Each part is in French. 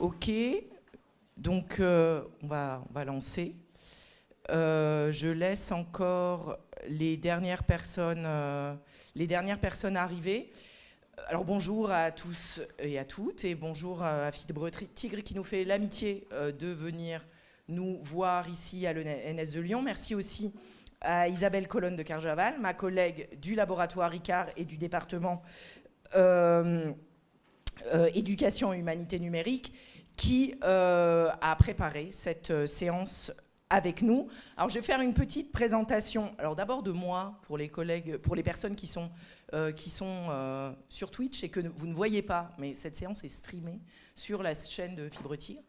Ok, donc on va lancer. Je laisse encore les dernières personnes arriver. Alors bonjour à tous et à toutes, et bonjour à Fibre Tigre qui nous fait l'amitié de venir nous voir ici à l'ENS de Lyon. Merci aussi à Isabelle Colonne de Carjaval, ma collègue du laboratoire Ricard et du département éducation et humanité numérique, qui a préparé cette séance avec nous. Alors je vais faire une petite présentation. Alors d'abord de moi, pour les collègues, pour les personnes qui sont sur Twitch et que vous ne voyez pas, mais cette séance est streamée sur la chaîne de Fibre Tigre.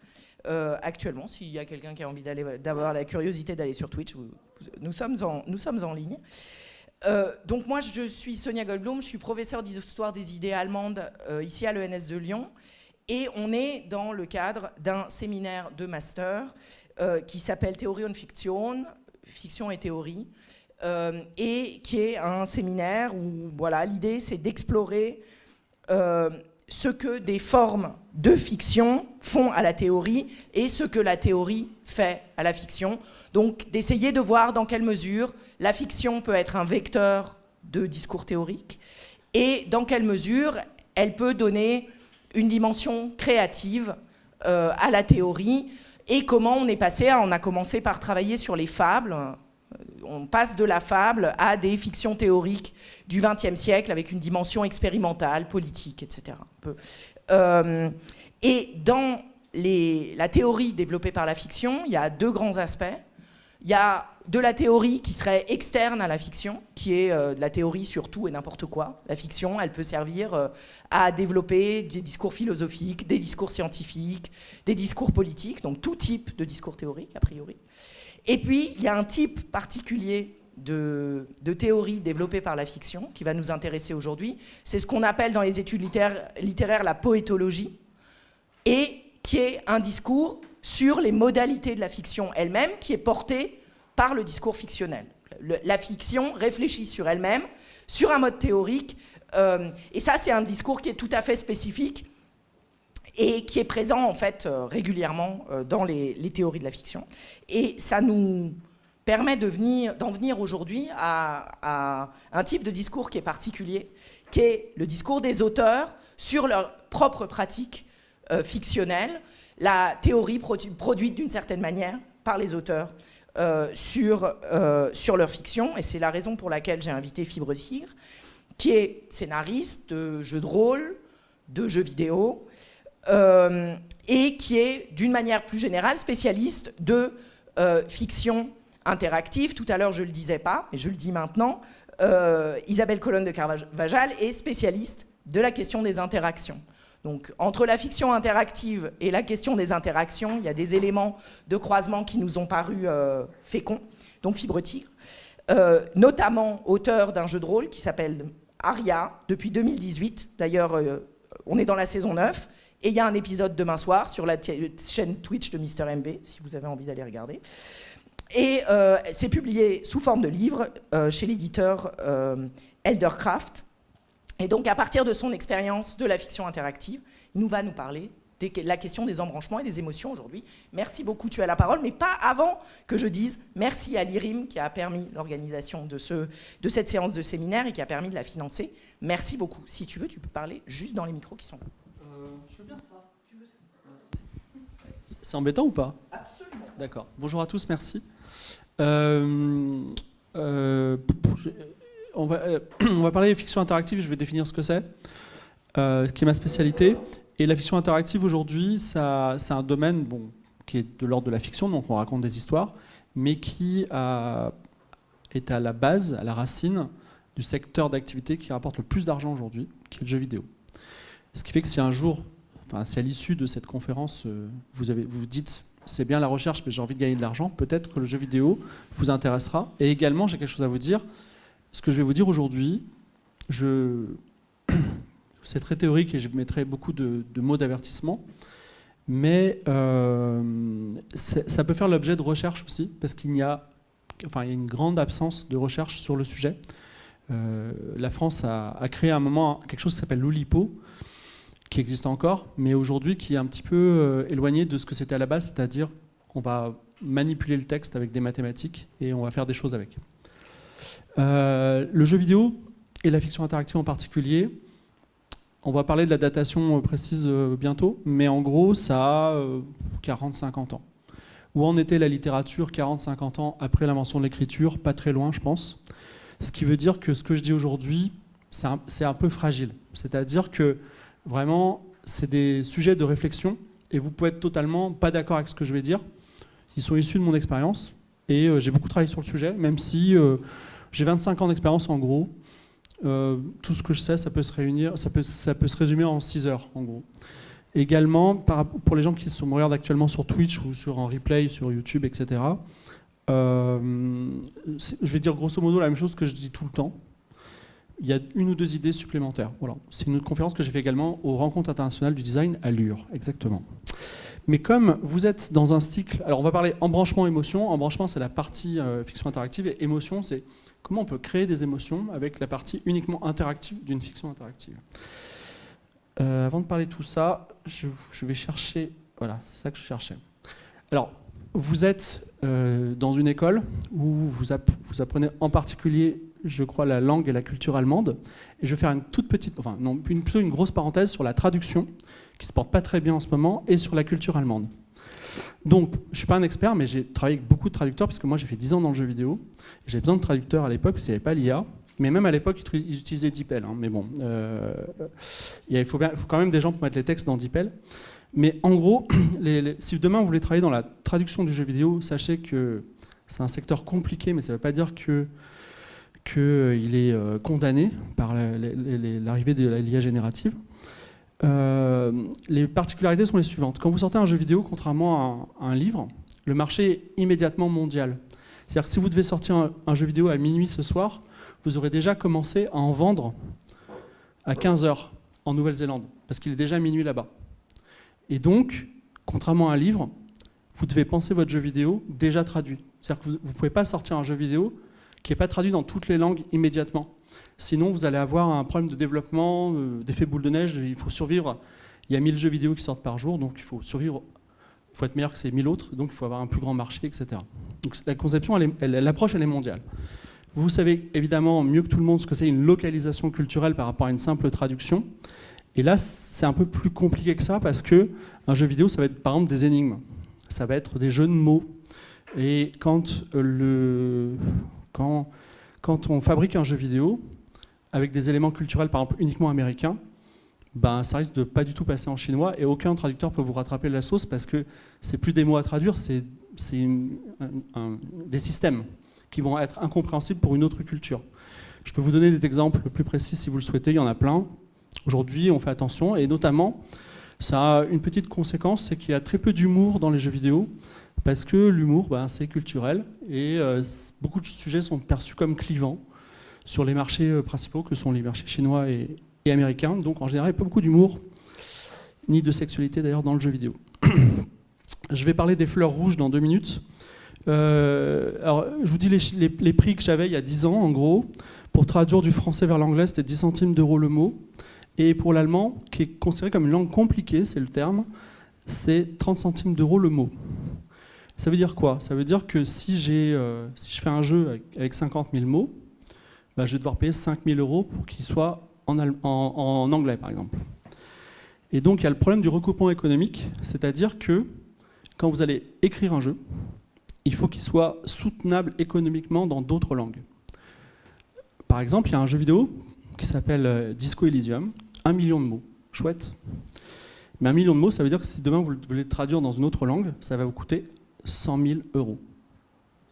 Actuellement, s'il y a quelqu'un qui a envie d'avoir la curiosité d'aller sur Twitch, nous sommes en ligne. Donc moi, je suis Sonia Goldblum, je suis professeure d'histoire des idées allemandes ici à l'ENS de Lyon, et on est dans le cadre d'un séminaire de master qui s'appelle Theorie und Fiktion, fiction et théorie, et qui est un séminaire où voilà, l'idée c'est d'explorer ce que des formes de fiction font à la théorie et ce que la théorie fait à la fiction. Donc d'essayer de voir dans quelle mesure la fiction peut être un vecteur de discours théorique et dans quelle mesure elle peut donner une dimension créative à la théorie, et comment on a commencé par travailler sur les fables. On passe de la fable à des fictions théoriques du XXe siècle avec une dimension expérimentale, politique, etc. Et dans la théorie développée par la fiction, il y a deux grands aspects. Il y a de la théorie qui serait externe à la fiction, qui est de la théorie sur tout et n'importe quoi. La fiction, elle peut servir à développer des discours philosophiques, des discours scientifiques, des discours politiques, donc tout type de discours théorique, a priori. Et puis, il y a un type particulier de théorie développée par la fiction qui va nous intéresser aujourd'hui. C'est ce qu'on appelle dans les études littéraires la poétologie, et qui est un discours sur les modalités de la fiction elle-même, qui est portée par le discours fictionnel. La fiction réfléchit sur elle-même, sur un mode théorique, et ça, c'est un discours qui est tout à fait spécifique et qui est présent en fait régulièrement dans les théories de la fiction. Et ça nous permet d'en venir aujourd'hui à un type de discours qui est particulier, qui est le discours des auteurs sur leur propre pratique fictionnelle, la théorie produite d'une certaine manière par les auteurs sur leur fiction. Et c'est la raison pour laquelle j'ai invité Fibre Tigre, qui est scénariste de jeux de rôle, de jeux vidéo, et qui est, d'une manière plus générale, spécialiste de fiction interactive. Tout à l'heure, je ne le disais pas, mais je le dis maintenant, Isabelle Colonne de Carvajal est spécialiste de la question des interactions. Donc, entre la fiction interactive et la question des interactions, il y a des éléments de croisement qui nous ont paru féconds. Donc, Fibre Tigre, notamment auteur d'un jeu de rôle qui s'appelle Aria, depuis 2018. D'ailleurs, on est dans la saison 9. Et il y a un épisode demain soir sur la chaîne Twitch de Mister MB, si vous avez envie d'aller regarder. Et c'est publié sous forme de livre chez l'éditeur Eldercraft. Et donc, à partir de son expérience de la fiction interactive, il va nous parler de la question des embranchements et des émotions aujourd'hui. Merci beaucoup, tu as la parole, mais pas avant que je dise merci à l'IRIM qui a permis l'organisation de cette séance de séminaire et qui a permis de la financer. Merci beaucoup. Si tu veux, tu peux parler juste dans les micros qui sont là. Je veux bien ça. C'est embêtant ou pas? Absolument. D'accord. Bonjour à tous, merci. On va parler de fiction interactive, je vais définir ce que c'est, ce qui est ma spécialité. Et la fiction interactive aujourd'hui, c'est un domaine qui est de l'ordre de la fiction, donc on raconte des histoires, mais qui est à la base, à la racine du secteur d'activité qui rapporte le plus d'argent aujourd'hui, qui est le jeu vidéo. Ce qui fait que si un jour, si à l'issue de cette conférence, vous dites c'est bien la recherche, mais j'ai envie de gagner de l'argent, peut-être que le jeu vidéo vous intéressera. Et également, j'ai quelque chose à vous dire. Ce que je vais vous dire aujourd'hui, c'est très théorique et je mettrai beaucoup de mots d'avertissement, mais ça peut faire l'objet de recherche aussi, parce qu'il y a une grande absence de recherche sur le sujet. La France a créé à un moment quelque chose qui s'appelle l'Oulipo, qui existe encore, mais aujourd'hui qui est un petit peu éloigné de ce que c'était à la base, c'est-à-dire qu'on va manipuler le texte avec des mathématiques et on va faire des choses avec. Le jeu vidéo et la fiction interactive en particulier, on va parler de la datation précise bientôt, mais en gros, ça a 40-50 ans. Où en était la littérature 40-50 ans après l'invention de l'écriture? Pas très loin, je pense. Ce qui veut dire que ce que je dis aujourd'hui, c'est un peu fragile. C'est-à-dire que vraiment, c'est des sujets de réflexion et vous pouvez être totalement pas d'accord avec ce que je vais dire. Ils sont issus de mon expérience et j'ai beaucoup travaillé sur le sujet, même si j'ai 25 ans d'expérience en gros. Tout ce que je sais, ça peut se résumer en 6 heures en gros. Également, pour les gens qui me regardent actuellement sur Twitch ou en replay sur YouTube, etc., je vais dire grosso modo la même chose que je dis tout le temps. Il y a 1 ou 2 idées supplémentaires. Voilà. C'est une conférence que j'ai fait également aux Rencontres internationales du design à Lure, exactement. Mais comme vous êtes dans un cycle, alors on va parler embranchement émotion. Embranchement, c'est la partie fiction interactive, et émotion, c'est comment on peut créer des émotions avec la partie uniquement interactive d'une fiction interactive. Avant de parler de tout ça, je vais chercher... Voilà, c'est ça que je cherchais. Alors, vous êtes dans une école où vous apprenez en particulier, je crois, la langue et la culture allemande. Et je vais faire une toute petite... Enfin, non, plutôt une grosse parenthèse sur la traduction, qui se porte pas très bien en ce moment, et sur la culture allemande. Donc, je ne suis pas un expert, mais j'ai travaillé avec beaucoup de traducteurs, parce que moi, j'ai fait 10 ans dans le jeu vidéo. J'avais besoin de traducteurs à l'époque, parce qu'il n'y avait pas l'IA. Mais même à l'époque, ils utilisaient DeepL. Hein, mais bon, il faut quand même des gens pour mettre les textes dans DeepL. Mais en gros, si demain vous voulez travailler dans la traduction du jeu vidéo, sachez que c'est un secteur compliqué, mais ça ne veut pas dire qu'il est condamné par l'arrivée de l'IA générative. Les particularités sont les suivantes. Quand vous sortez un jeu vidéo, contrairement à un livre, le marché est immédiatement mondial. C'est-à-dire que si vous devez sortir un jeu vidéo à minuit ce soir, vous aurez déjà commencé à en vendre à 15h en Nouvelle-Zélande, parce qu'il est déjà minuit là-bas. Et donc, contrairement à un livre, vous devez penser votre jeu vidéo déjà traduit. C'est-à-dire que vous ne pouvez pas sortir un jeu vidéo qui n'est pas traduit dans toutes les langues immédiatement. Sinon, vous allez avoir un problème de développement, d'effet boule de neige. Il faut survivre. Il y a 1000 jeux vidéo qui sortent par jour, donc il faut survivre. Il faut être meilleur que ces 1000 autres, donc il faut avoir un plus grand marché, etc. Donc la conception, l'approche, elle est mondiale. Vous savez évidemment mieux que tout le monde ce que c'est une localisation culturelle par rapport à une simple traduction. Et là, c'est un peu plus compliqué que ça, parce qu'un jeu vidéo, ça va être par exemple des énigmes. Ça va être des jeux de mots. Et quand on fabrique un jeu vidéo avec des éléments culturels, par exemple uniquement américains, ben, ça risque de pas du tout passer en chinois, et aucun traducteur peut vous rattraper la sauce, parce que c'est plus des mots à traduire, c'est des systèmes qui vont être incompréhensibles pour une autre culture. Je peux vous donner des exemples plus précis si vous le souhaitez, il y en a plein. Aujourd'hui, on fait attention, et notamment, ça a une petite conséquence, c'est qu'il y a très peu d'humour dans les jeux vidéo, parce que l'humour, ben, c'est culturel, et beaucoup de sujets sont perçus comme clivants sur les marchés principaux, que sont les marchés chinois et américains. Donc en général, il n'y a pas beaucoup d'humour, ni de sexualité d'ailleurs dans le jeu vidéo. Je vais parler des fleurs rouges dans 2 minutes. Alors, je vous dis les prix que j'avais il y a 10 ans, en gros. Pour traduire du français vers l'anglais, c'était 10 centimes d'euros le mot. Et pour l'allemand, qui est considéré comme une langue compliquée, c'est le terme, c'est 30 centimes d'euros le mot. Ça veut dire quoi? Ça veut dire que si je fais un jeu avec 50 000 mots, bah, je vais devoir payer 5 000 euros pour qu'il soit en anglais, par exemple. Et donc, il y a le problème du recoupement économique, c'est-à-dire que quand vous allez écrire un jeu, il faut qu'il soit soutenable économiquement dans d'autres langues. Par exemple, il y a un jeu vidéo qui s'appelle Disco Elysium, 1 million de mots. Chouette. Mais 1 million de mots, ça veut dire que si demain vous voulez le traduire dans une autre langue, ça va vous coûter 100 000 euros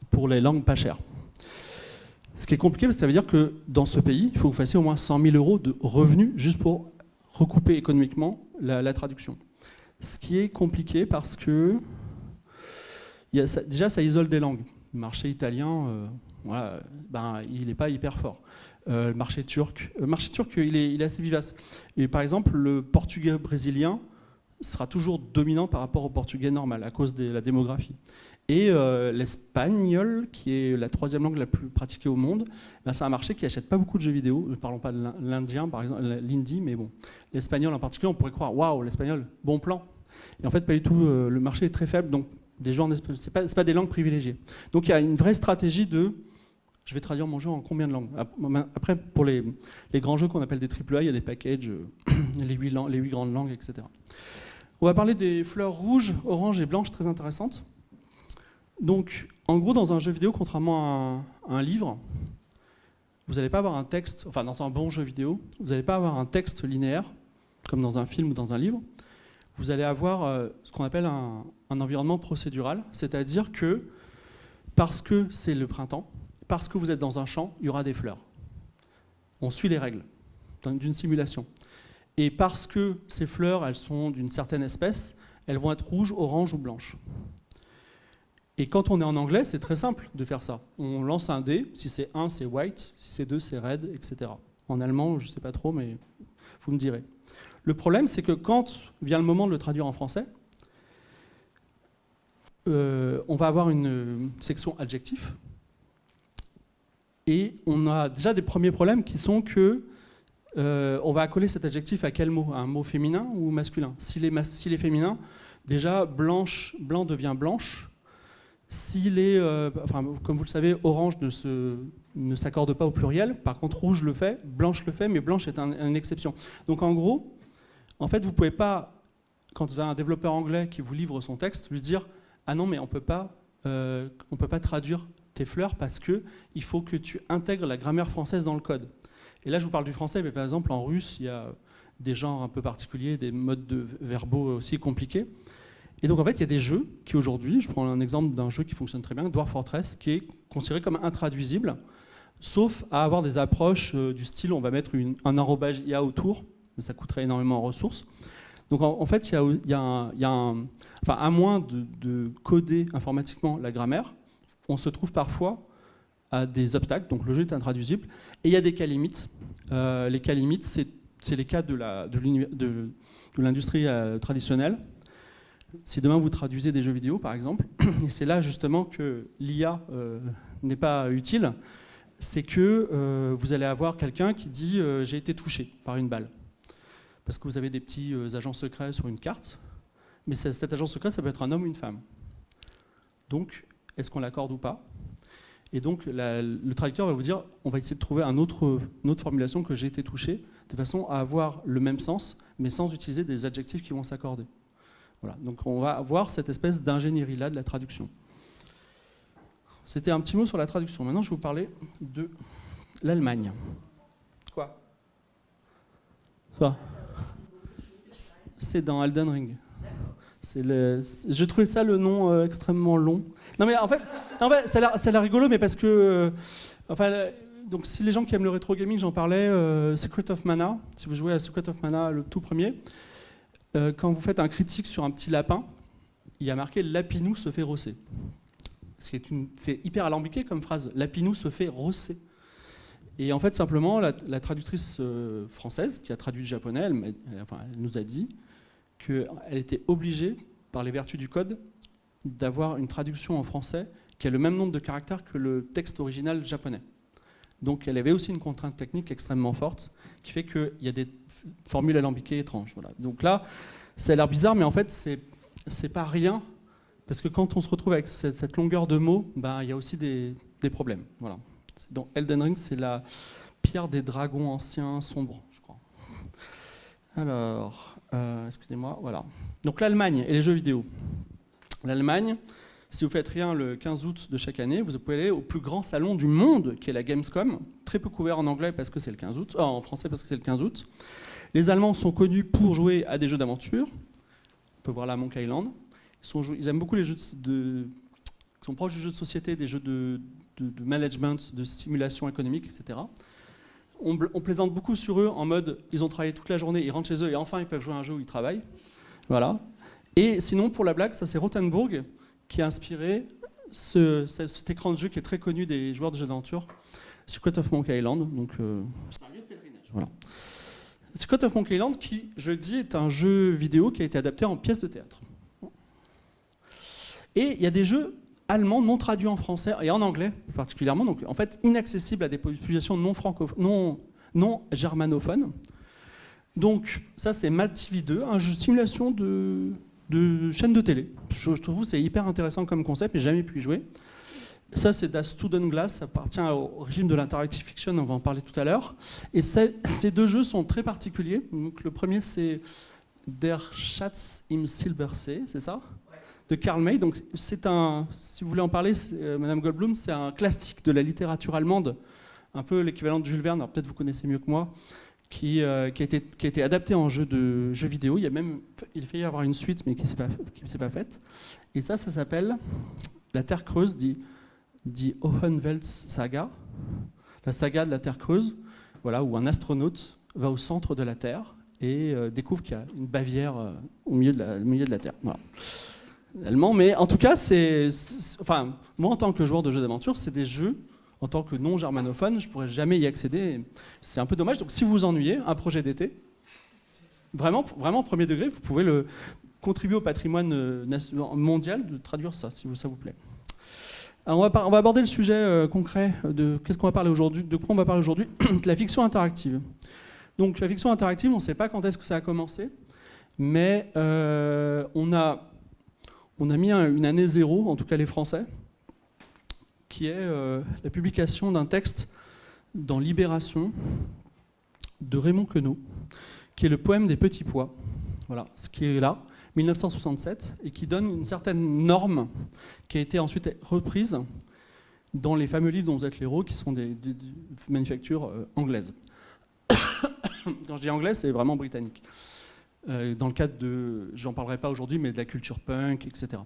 pour les langues pas chères. Ce qui est compliqué, parce que ça veut dire que dans ce pays, il faut que vous fassiez au moins 100 000 euros de revenus juste pour recouper économiquement la traduction. Ce qui est compliqué parce que déjà ça isole des langues. Le marché italien, voilà, ben, il n'est pas hyper fort. Le marché turc, il est assez vivace. Et par exemple, le portugais brésilien sera toujours dominant par rapport au portugais normal à cause de la démographie. Et l'espagnol, qui est la 3e langue la plus pratiquée au monde, ben c'est un marché qui n'achète pas beaucoup de jeux vidéo. Ne parlons pas de l'indien, par exemple, l'hindi, mais bon. L'espagnol en particulier, on pourrait croire, waouh, l'espagnol, bon plan. Et en fait, pas du tout. Le marché est très faible, donc des jeux en espagnol, c'est pas des langues privilégiées. Donc il y a une vraie stratégie de, je vais traduire mon jeu en combien de langues. Après, pour les grands jeux qu'on appelle des AAA, il y a des packages, les 8 grandes langues, etc. On va parler des fleurs rouges, oranges et blanches, très intéressantes. Donc, en gros, dans un jeu vidéo, contrairement à un livre, vous n'allez pas avoir un texte, enfin dans un bon jeu vidéo, vous n'allez pas avoir un texte linéaire, comme dans un film ou dans un livre. Vous allez avoir ce qu'on appelle un environnement procédural, c'est-à-dire que, parce que c'est le printemps, parce que vous êtes dans un champ, il y aura des fleurs. On suit les règles d'une simulation. Et parce que ces fleurs, elles sont d'une certaine espèce, elles vont être rouges, oranges ou blanches. Et quand on est en anglais, c'est très simple de faire ça. On lance un dé, si c'est 1, c'est white, si c'est 2, c'est red, etc. En allemand, je ne sais pas trop, mais vous me direz. Le problème, c'est que quand vient le moment de le traduire en français, on va avoir une section adjectif, et on a déjà des premiers problèmes qui sont que on va accoler cet adjectif à quel mot? À un mot féminin ou masculin? S'il est féminin, déjà blanc devient blanche. S'il est, comme vous le savez, orange ne s'accorde pas au pluriel. Par contre, rouge le fait, blanche le fait, mais blanche est une exception. Donc en gros, en fait, vous ne pouvez pas, quand vous avez un développeur anglais qui vous livre son texte, lui dire « Ah non, mais on peut pas traduire tes fleurs parce qu'il faut que tu intègres la grammaire française dans le code. » Et là, je vous parle du français, mais par exemple, en russe, il y a des genres un peu particuliers, des modes de verbaux aussi compliqués. Et donc en fait, il y a des jeux qui aujourd'hui, je prends un exemple d'un jeu qui fonctionne très bien, Dwarf Fortress, qui est considéré comme intraduisible, sauf à avoir des approches du style, on va mettre un arrobage IA autour, mais ça coûterait énormément en ressources. Donc en fait, à moins de coder informatiquement la grammaire, on se trouve parfois à des obstacles, donc le jeu est intraduisible, et il y a des cas limites. Les cas limites, c'est les cas de l'industrie traditionnelle. Si demain vous traduisez des jeux vidéo, par exemple, et c'est là justement que l'IA n'est pas utile, c'est que vous allez avoir quelqu'un qui dit j'ai été touché par une balle. Parce que vous avez des petits agents secrets sur une carte, mais cet agent secret, ça peut être un homme ou une femme. Donc, est-ce qu'on l'accorde ou pas? Et donc, le traducteur va vous dire on va essayer de trouver une autre formulation que j'ai été touché, de façon à avoir le même sens, mais sans utiliser des adjectifs qui vont s'accorder. Voilà, donc on va avoir cette espèce d'ingénierie-là de la traduction. C'était un petit mot sur la traduction. Maintenant, je vais vous parler de l'Allemagne. Quoi? C'est dans Elden Ring. Je trouvais ça le nom extrêmement long. Non mais en fait ça a l'air rigolo, mais parce que... donc si les gens qui aiment le rétro gaming, j'en parlais, Secret of Mana, si vous jouez à Secret of Mana, le tout premier, quand vous faites un critique sur un petit lapin, il y a marqué « Lapinou se fait rosser ». C'est hyper alambiqué comme phrase, « Lapinou se fait rosser ». Et en fait, simplement, la traductrice française, qui a traduit le japonais, elle nous a dit qu'elle était obligée, par les vertus du code, d'avoir une traduction en français qui a le même nombre de caractères que le texte original japonais. Donc elle avait aussi une contrainte technique extrêmement forte qui fait qu'il y a des formules alambiquées étranges. Voilà. Donc là, ça a l'air bizarre, mais en fait, c'est pas rien, parce que quand on se retrouve avec cette longueur de mots, il y a aussi des problèmes. Voilà. Dans Elden Ring, c'est la pierre des dragons anciens sombres, je crois. Alors, excusez-moi, voilà. Donc l'Allemagne et les jeux vidéo. L'Allemagne, si vous faites rien le 15 août de chaque année, vous pouvez aller au plus grand salon du monde, qui est la Gamescom, très peu couvert en anglais parce que c'est le 15 août, en français parce que c'est le 15 août. Les Allemands sont connus pour jouer à des jeux d'aventure. On peut voir là Monkey Island. Ils aiment beaucoup les jeux qui sont proches du jeu de société, des jeux de management, de stimulation économique, etc. On plaisante beaucoup sur eux en mode ils ont travaillé toute la journée, ils rentrent chez eux et enfin ils peuvent jouer à un jeu où ils travaillent. Voilà. Et sinon, pour la blague, ça c'est Rothenburg qui a inspiré cet écran de jeu qui est très connu des joueurs de jeux d'aventure, Secret of Monkey Island. Donc, c'est un lieu de pèlerinage. Voilà. Secret of Monkey Island, qui, je le dis, est un jeu vidéo qui a été adapté en pièce de théâtre. Et il y a des jeux allemand non traduit en français et en anglais particulièrement, donc en fait inaccessible à des populations non germanophones. Donc ça c'est Mad TV 2, un jeu de simulation de chaîne de télé. Je trouve que c'est hyper intéressant comme concept, j'ai jamais pu y jouer. Ça c'est Das Studenglas, ça appartient au régime de l'interactive fiction, on va en parler tout à l'heure. Et ces deux jeux sont très particuliers. Donc, le premier c'est Der Schatz im Silbersee, c'est ça ? De Karl May. Donc c'est si vous voulez en parler, Madame Goldblum, c'est un classique de la littérature allemande, un peu l'équivalent de Jules Verne, alors peut-être vous connaissez mieux que moi, qui a été adapté en jeu vidéo. Il a failli y avoir une suite, mais qui ne s'est pas faite. Et ça s'appelle La Terre Creuse, dit Hohenwelt-Saga, la saga de la Terre Creuse, voilà, où un astronaute va au centre de la Terre et découvre qu'il y a une Bavière au milieu de la Terre. Voilà. Allemand, mais en tout cas, enfin, moi en tant que joueur de jeux d'aventure, c'est des jeux, en tant que non germanophone, je ne pourrais jamais y accéder. C'est un peu dommage. Donc si vous vous ennuyez, un projet d'été, vraiment premier degré, vous pouvez contribuer au patrimoine mondial de traduire ça, si ça vous plaît. Alors on va aborder le sujet concret de qu'est-ce qu'on va parler aujourd'hui, de quoi on va parler aujourd'hui, de la fiction interactive. Donc la fiction interactive, on ne sait pas quand est-ce que ça a commencé, mais on a mis une année zéro, en tout cas les Français, qui est la publication d'un texte dans Libération de Raymond Queneau, qui est le poème des petits pois. Voilà, ce qui est là, 1967, et qui donne une certaine norme qui a été ensuite reprise dans les fameux livres dont vous êtes l'héros, qui sont des manufactures anglaises. Quand je dis anglais, c'est vraiment britannique. Dans le cadre j'en parlerai pas aujourd'hui, mais de la culture punk, etc.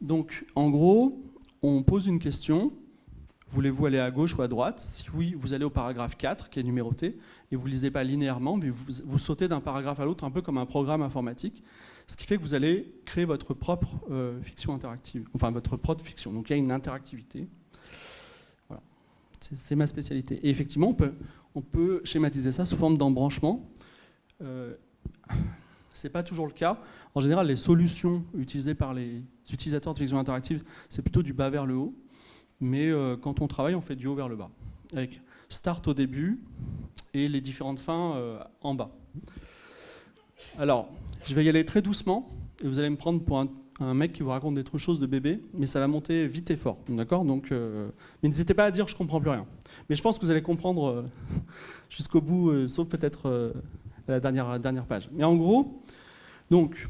Donc, en gros, on pose une question. Voulez-vous aller à gauche ou à droite ? Si oui, vous allez au paragraphe 4, qui est numéroté, et vous ne lisez pas linéairement, mais vous sautez d'un paragraphe à l'autre, un peu comme un programme informatique, ce qui fait que vous allez créer votre propre fiction interactive, enfin votre propre fiction. Donc il y a une interactivité. Voilà. C'est ma spécialité. Et effectivement, on peut schématiser ça sous forme d'embranchement. Ce n'est pas toujours le cas. En général, les solutions utilisées par les utilisateurs de fiction interactive, c'est plutôt du bas vers le haut. Mais quand on travaille, on fait du haut vers le bas, avec start au début et les différentes fins en bas. Alors, je vais y aller très doucement, et vous allez me prendre pour un mec qui vous raconte des choses de bébé, mais ça va monter vite et fort, d'accord ? Donc, mais n'hésitez pas à dire « je comprends plus rien ». Mais je pense que vous allez comprendre jusqu'au bout, sauf peut-être à la dernière page. Mais en gros, donc,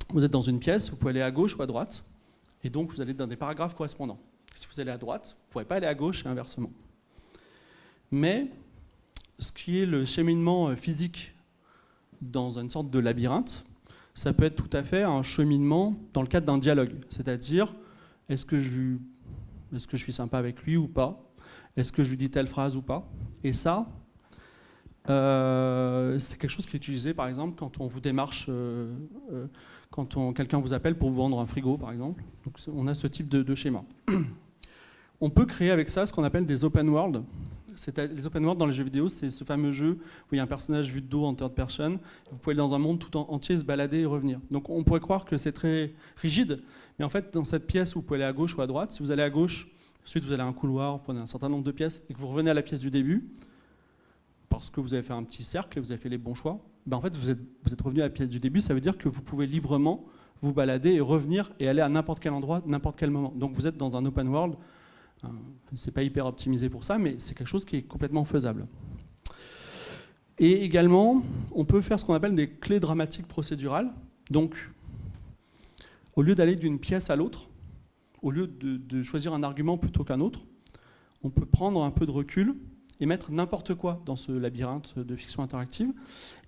vous êtes dans une pièce, vous pouvez aller à gauche ou à droite, et donc vous allez dans des paragraphes correspondants. Si vous allez à droite, vous ne pourrez pas aller à gauche et inversement. Mais ce qui est le cheminement physique dans une sorte de labyrinthe, ça peut être tout à fait un cheminement dans le cadre d'un dialogue. C'est-à-dire, est-ce que je suis sympa avec lui ou pas ? Est-ce que je lui dis telle phrase ou pas ? Et ça, c'est quelque chose qui est utilisé, par exemple, quand on vous démarche, quand quelqu'un vous appelle pour vous vendre un frigo, par exemple. Donc, on a ce type de schéma. On peut créer avec ça ce qu'on appelle des open world. Les open world dans les jeux vidéo, c'est ce fameux jeu où il y a un personnage vu de dos en third person. Vous pouvez aller dans un monde tout entier, se balader et revenir. Donc on pourrait croire que c'est très rigide, mais en fait, dans cette pièce où vous pouvez aller à gauche ou à droite, si vous allez à gauche, ensuite vous allez à un couloir, vous prenez un certain nombre de pièces, et que vous revenez à la pièce du début, parce que vous avez fait un petit cercle et vous avez fait les bons choix, ben en fait vous êtes revenu à la pièce du début, ça veut dire que vous pouvez librement vous balader et revenir et aller à n'importe quel endroit, n'importe quel moment. Donc vous êtes dans un open world. C'est pas hyper optimisé pour ça, mais c'est quelque chose qui est complètement faisable. Et également, on peut faire ce qu'on appelle des clés dramatiques procédurales. Donc, au lieu d'aller d'une pièce à l'autre, au lieu de choisir un argument plutôt qu'un autre, on peut prendre un peu de recul et mettre n'importe quoi dans ce labyrinthe de fiction interactive.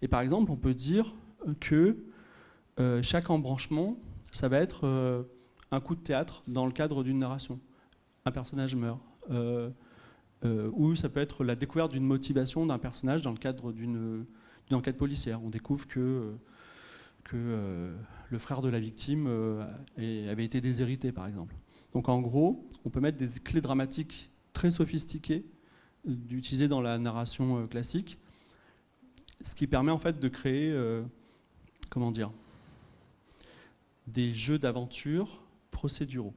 Et par exemple, on peut dire que chaque embranchement, ça va être un coup de théâtre dans le cadre d'une narration. Un personnage meurt. Ou ça peut être la découverte d'une motivation d'un personnage dans le cadre d'une enquête policière. On découvre que le frère de la victime avait été déshérité, par exemple. Donc en gros, on peut mettre des clés dramatiques très sophistiquées d'utiliser dans la narration classique, ce qui permet en fait de créer des jeux d'aventure procéduraux.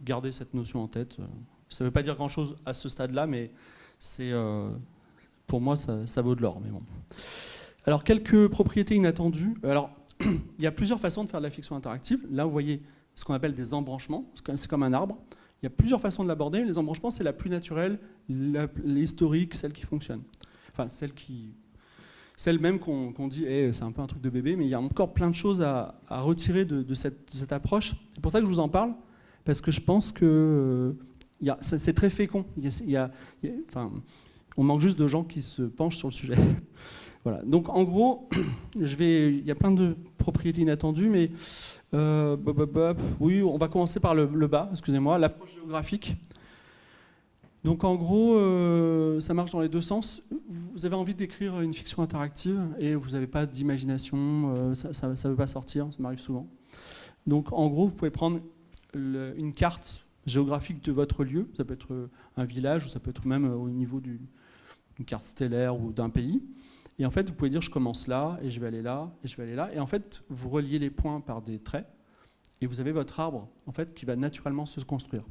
Gardez cette notion en tête. Ça ne veut pas dire grand-chose à ce stade-là, mais pour moi, ça vaut de l'or. Mais bon. Alors, quelques propriétés inattendues. Alors, il y a plusieurs façons de faire de la fiction interactive. Là, vous voyez ce qu'on appelle des embranchements. C'est comme un arbre. Il y a plusieurs façons de l'aborder. Les embranchements, c'est la plus naturelle, l'historique, celle qui fonctionne. Enfin, celle même qu'on dit c'est un peu un truc de bébé, mais il y a encore plein de choses à retirer de cette approche. C'est pour ça que je vous en parle, parce que je pense que c'est très fécond. On manque juste de gens qui se penchent sur le sujet. Voilà. Donc en gros, il y a plein de propriétés inattendues, mais oui, on va commencer par le bas, excusez-moi, l'approche géographique. Donc en gros, ça marche dans les deux sens. Vous avez envie d'écrire une fiction interactive et vous n'avez pas d'imagination, ça ne veut pas sortir, ça m'arrive souvent. Donc en gros, vous pouvez prendre une carte géographique de votre lieu, ça peut être un village ou ça peut être même au niveau d'une carte stellaire ou d'un pays. Et en fait, vous pouvez dire je commence là et je vais aller là et je vais aller là. Et en fait, vous reliez les points par des traits et vous avez votre arbre en fait qui va naturellement se construire.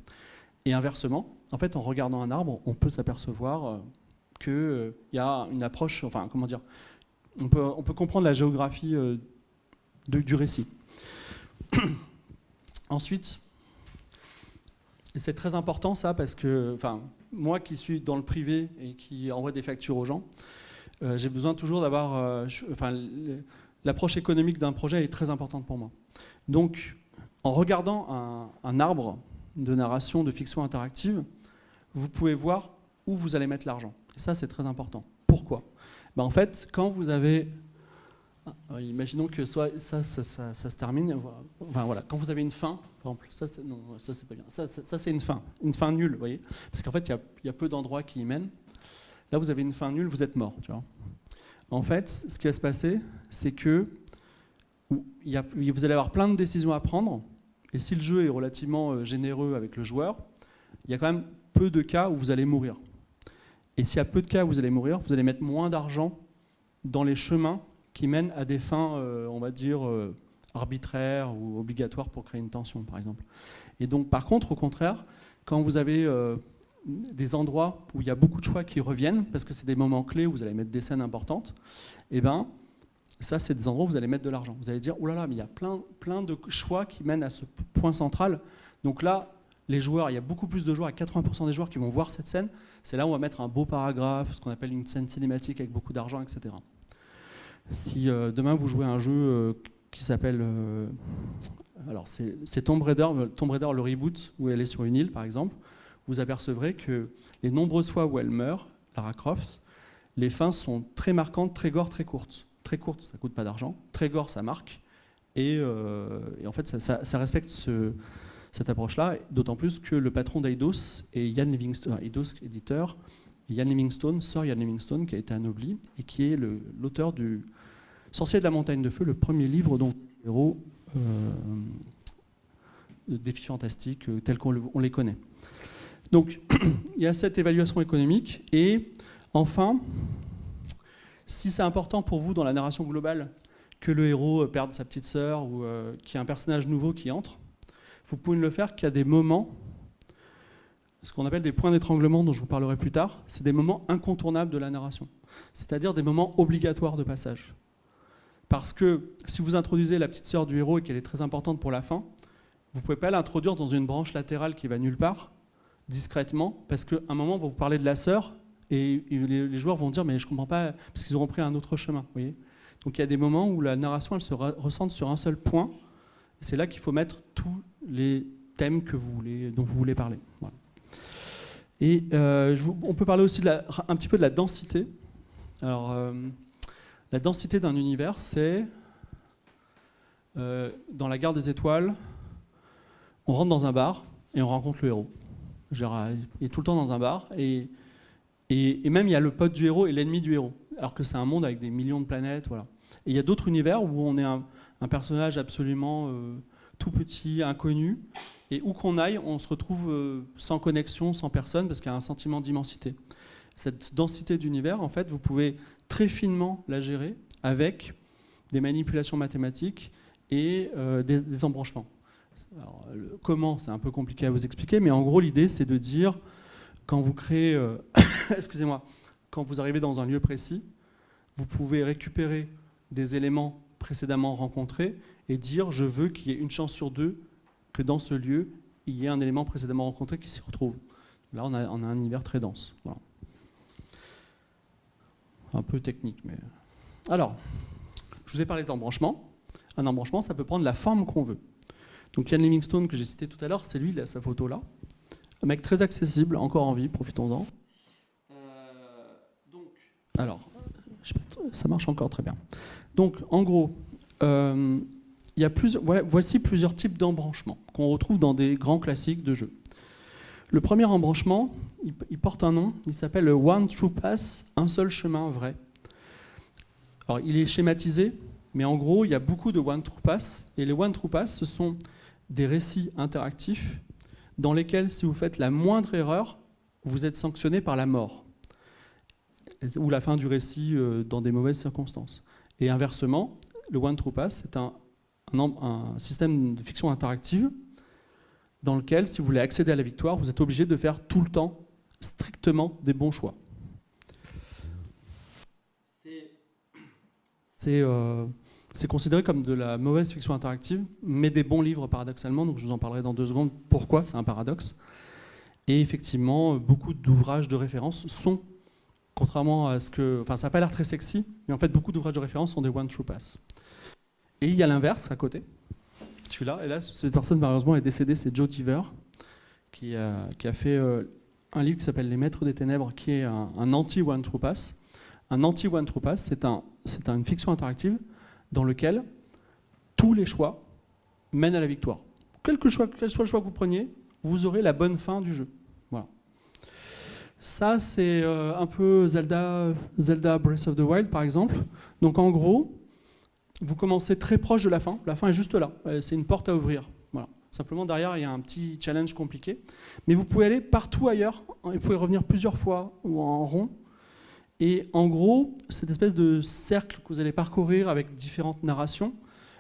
Et inversement, en fait, en regardant un arbre, on peut s'apercevoir qu'il y a une approche, enfin, comment dire, on peut comprendre la géographie du récit. Ensuite, et c'est très important ça, parce que, enfin, moi qui suis dans le privé et qui envoie des factures aux gens, j'ai besoin toujours d'avoir, l'approche économique d'un projet est très importante pour moi. Donc, en regardant un arbre de narration, de fiction interactive, vous pouvez voir où vous allez mettre l'argent. Et ça, c'est très important. Pourquoi ? En fait, quand vous avez... imaginons que soit ça se termine. Enfin, voilà, quand vous avez une fin, par exemple, ça c'est pas bien. Ça c'est une fin nulle, vous voyez. Parce qu'en fait, il y a peu d'endroits qui y mènent. Là, vous avez une fin nulle, vous êtes mort. Tu vois. En fait, ce qui va se passer, c'est que vous allez avoir plein de décisions à prendre. Et si le jeu est relativement généreux avec le joueur, il y a quand même peu de cas où vous allez mourir. Et s'il y a peu de cas où vous allez mourir, vous allez mettre moins d'argent dans les chemins qui mènent à des fins, on va dire, arbitraires ou obligatoires pour créer une tension, par exemple. Et donc, par contre, au contraire, quand vous avez des endroits où il y a beaucoup de choix qui reviennent, parce que c'est des moments clés où vous allez mettre des scènes importantes, et ben, ça, c'est des endroits où vous allez mettre de l'argent. Vous allez dire, oh là là, mais il y a plein de choix qui mènent à ce point central. Donc là, les joueurs, il y a beaucoup plus de joueurs, à 80% des joueurs qui vont voir cette scène. C'est là où on va mettre un beau paragraphe, ce qu'on appelle une scène cinématique avec beaucoup d'argent, etc. Si demain vous jouez à un jeu qui s'appelle... alors c'est Tomb Raider le reboot, où elle est sur une île, par exemple, vous apercevrez que les nombreuses fois où elle meurt, Lara Croft, les fins sont très marquantes, très gore, très courtes. Très courte, ça ne coûte pas d'argent. Très gore, ça marque. Et en fait, ça respecte cette approche-là, d'autant plus que le patron d'Eidos est Ian Livingstone, Eidos éditeur, Ian Livingstone, Sir Ian Livingstone, qui a été anobli, et qui est l'auteur du Sorcier de la Montagne de Feu, le premier livre dont les héros de défis fantastiques tels qu'on les connaît. Donc, il y a cette évaluation économique, et enfin... Si c'est important pour vous dans la narration globale que le héros perde sa petite sœur ou qu'il y a un personnage nouveau qui entre, vous pouvez ne le faire qu'à des moments, ce qu'on appelle des points d'étranglement dont je vous parlerai plus tard, c'est des moments incontournables de la narration, c'est-à-dire des moments obligatoires de passage. Parce que si vous introduisez la petite sœur du héros et qu'elle est très importante pour la fin, vous ne pouvez pas l'introduire dans une branche latérale qui va nulle part, discrètement, parce qu'à un moment, on va vous parler de la sœur, et les joueurs vont dire mais je comprends pas parce qu'ils auront pris un autre chemin, vous voyez. Donc il y a des moments où la narration elle se recentre sur un seul point. Et c'est là qu'il faut mettre tous les thèmes dont vous voulez parler. Voilà. Et on peut parler aussi un petit peu de la densité. Alors la densité d'un univers, c'est dans la Gare des Étoiles, on rentre dans un bar et on rencontre le héros. Genre, il est tout le temps dans un bar et même il y a le pote du héros et l'ennemi du héros, alors que c'est un monde avec des millions de planètes, voilà. Et il y a d'autres univers où on est un personnage absolument tout petit, inconnu, et où qu'on aille, on se retrouve sans connexion, sans personne, parce qu'il y a un sentiment d'immensité. Cette densité d'univers, en fait, vous pouvez très finement la gérer avec des manipulations mathématiques et des embranchements. Alors, comment, c'est un peu compliqué à vous expliquer, mais en gros, l'idée, c'est de dire, quand vous créez, excusez-moi, quand vous arrivez dans un lieu précis, vous pouvez récupérer des éléments précédemment rencontrés et dire, je veux qu'il y ait une chance sur deux que dans ce lieu, il y ait un élément précédemment rencontré qui s'y retrouve. Là, on a un univers très dense. Voilà. Un peu technique, mais... Alors, je vous ai parlé d'embranchement. Un embranchement, ça peut prendre la forme qu'on veut. Donc Ian Livingstone, que j'ai cité tout à l'heure, c'est lui, il a sa photo là. Un mec très accessible, encore en vie, profitons-en. Alors, je sais pas, ça marche encore très bien. Donc, en gros, voici plusieurs types d'embranchements qu'on retrouve dans des grands classiques de jeu. Le premier embranchement, il porte un nom, il s'appelle le One True Path, un seul chemin vrai. Alors, il est schématisé, mais en gros, il y a beaucoup de One True Path, et les One True Path, ce sont des récits interactifs dans lesquels, si vous faites la moindre erreur, vous êtes sanctionné par la mort, ou la fin du récit dans des mauvaises circonstances. Et inversement, le One True Path, c'est un système de fiction interactive dans lequel, si vous voulez accéder à la victoire, vous êtes obligé de faire tout le temps strictement des bons choix. C'est considéré comme de la mauvaise fiction interactive, mais des bons livres paradoxalement, donc je vous en parlerai dans 2 secondes pourquoi c'est un paradoxe. Et effectivement, beaucoup d'ouvrages de référence sont, contrairement à ce que... Enfin, ça n'a pas l'air très sexy, mais en fait, beaucoup d'ouvrages de référence sont des One True Path. Et il y a l'inverse à côté, celui-là, et là, cette personne malheureusement est décédée, c'est Joe Dever, qui a fait un livre qui s'appelle Les Maîtres des Ténèbres, qui est un anti-One True Path. Un anti-One True Path, c'est une fiction interactive dans lequel tous les choix mènent à la victoire. Quel soit le choix que vous preniez, vous aurez la bonne fin du jeu. Voilà. Ça, c'est un peu Zelda Breath of the Wild, par exemple. Donc en gros, vous commencez très proche de la fin. La fin est juste là. C'est une porte à ouvrir. Voilà. Simplement, derrière, il y a un petit challenge compliqué. Mais vous pouvez aller partout ailleurs. Vous pouvez revenir plusieurs fois ou en rond. Et en gros, cette espèce de cercle que vous allez parcourir avec différentes narrations,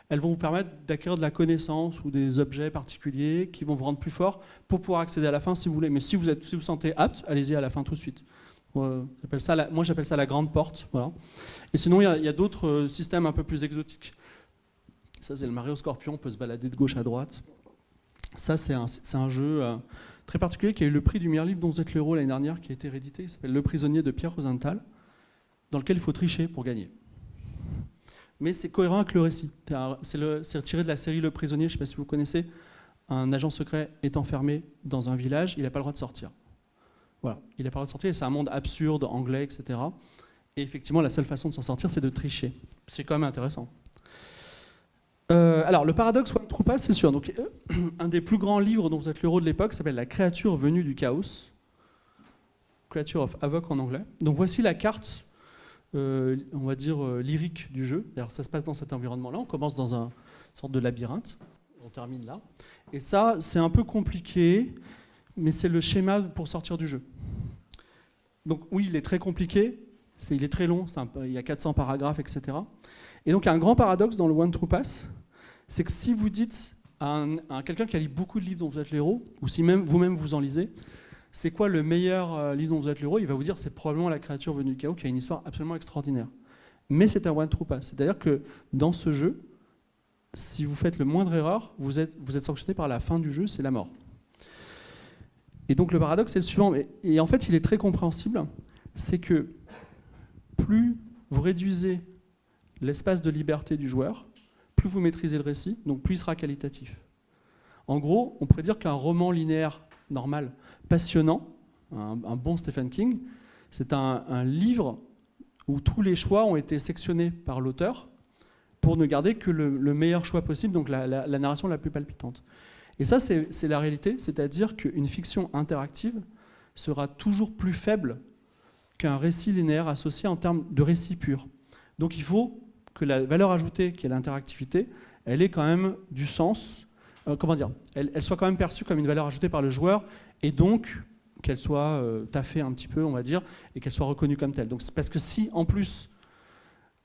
elles vont vous permettre d'acquérir de la connaissance ou des objets particuliers qui vont vous rendre plus fort pour pouvoir accéder à la fin si vous voulez. Mais si vous vous sentez apte, allez-y à la fin tout de suite. Moi, j'appelle ça la grande porte. Voilà. Et sinon, il y a d'autres systèmes un peu plus exotiques. Ça, c'est le Mario Scorpion, on peut se balader de gauche à droite. Ça, c'est un jeu très particulier qui a eu le prix du meilleur livre dont vous êtes le héros l'année dernière, qui a été réédité. Il s'appelle Le Prisonnier de Pierre Rosenthal, dans lequel il faut tricher pour gagner. Mais c'est cohérent avec le récit. C'est tiré de la série Le Prisonnier, je ne sais pas si vous connaissez. Un agent secret est enfermé dans un village, il n'a pas le droit de sortir. Voilà, il n'a pas le droit de sortir, et c'est un monde absurde, anglais, etc. Et effectivement, la seule façon de s'en sortir, c'est de tricher. C'est quand même intéressant. Alors, le paradoxe One True Path, c'est sûr. Donc, un des plus grands livres dont vous êtes le héros de l'époque s'appelle La créature venue du chaos. Creature of Havoc en anglais. Donc, voici la carte, on va dire, lyrique du jeu. Alors, ça se passe dans cet environnement-là. On commence dans une sorte de labyrinthe. On termine là. Et ça, c'est un peu compliqué, mais c'est le schéma pour sortir du jeu. Donc, oui, il est très compliqué. Il est très long. Il y a 400 paragraphes, etc. Et donc, il y a un grand paradoxe dans le One True Path, c'est que si vous dites à quelqu'un qui a lu beaucoup de livres dont vous êtes le héros, ou si même vous-même vous en lisez, c'est quoi le meilleur livre dont vous êtes le héros, il va vous dire c'est probablement La créature venue du chaos, qui a une histoire absolument extraordinaire. Mais c'est un One True Path. C'est-à-dire que dans ce jeu, si vous faites le moindre erreur, vous êtes sanctionné par la fin du jeu, c'est la mort. Et donc le paradoxe, c'est le suivant. Et en fait, il est très compréhensible. C'est que plus vous réduisez l'espace de liberté du joueur, plus vous maîtrisez le récit, donc plus il sera qualitatif. En gros, on pourrait dire qu'un roman linéaire normal, passionnant, un bon Stephen King, c'est un livre où tous les choix ont été sectionnés par l'auteur pour ne garder que le meilleur choix possible, donc la narration la plus palpitante. Et ça, c'est la réalité, c'est-à-dire qu'une fiction interactive sera toujours plus faible qu'un récit linéaire associé en termes de récit pur. Donc il faut que la valeur ajoutée, qui est l'interactivité, elle ait quand même du sens, elle soit quand même perçue comme une valeur ajoutée par le joueur, et donc qu'elle soit taffée un petit peu, on va dire, et qu'elle soit reconnue comme telle. Donc c'est parce que si, en plus,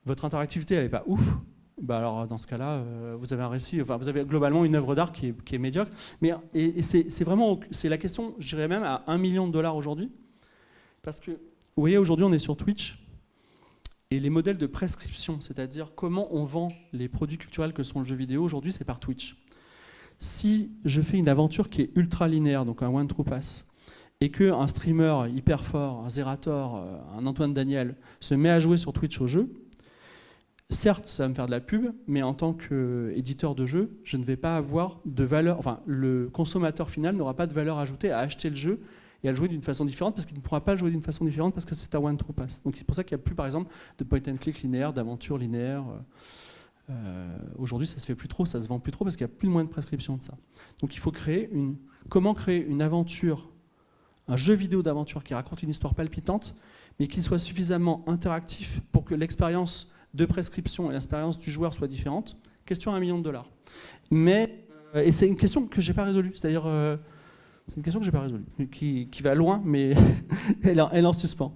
votre interactivité, elle n'est pas ouf, bah alors dans ce cas-là, vous avez un récit, enfin vous avez globalement une œuvre d'art qui est médiocre. Mais et c'est vraiment, c'est la question, je dirais même à $1 million aujourd'hui, parce que vous voyez aujourd'hui on est sur Twitch et les modèles de prescription, c'est-à-dire comment on vend les produits culturels que sont le jeu vidéo aujourd'hui, c'est par Twitch. Si je fais une aventure qui est ultra linéaire, donc un one true pass, et qu'un streamer hyper fort, un Zerator, un Antoine Daniel, se met à jouer sur Twitch au jeu, certes, ça va me faire de la pub, mais en tant qu'éditeur de jeu, je ne vais pas avoir de valeur, enfin, le consommateur final n'aura pas de valeur ajoutée à acheter le jeu et à le jouer d'une façon différente, parce qu'il ne pourra pas le jouer d'une façon différente parce que c'est un one true pass. Donc c'est pour ça qu'il n'y a plus, par exemple, de point and click linéaire, d'aventure linéaire. Aujourd'hui, ça se fait plus trop, ça se vend plus trop parce qu'il n'y a plus de moyens de prescription de ça. Donc il faut comment créer une aventure, un jeu vidéo d'aventure qui raconte une histoire palpitante, mais qui soit suffisamment interactif pour que l'expérience de prescription et l'expérience du joueur soient différentes. Question à $1 million. Mais, et c'est une question que je n'ai pas résolue, c'est-à-dire, c'est une question que je n'ai pas résolue, qui va loin, mais elle est en suspens.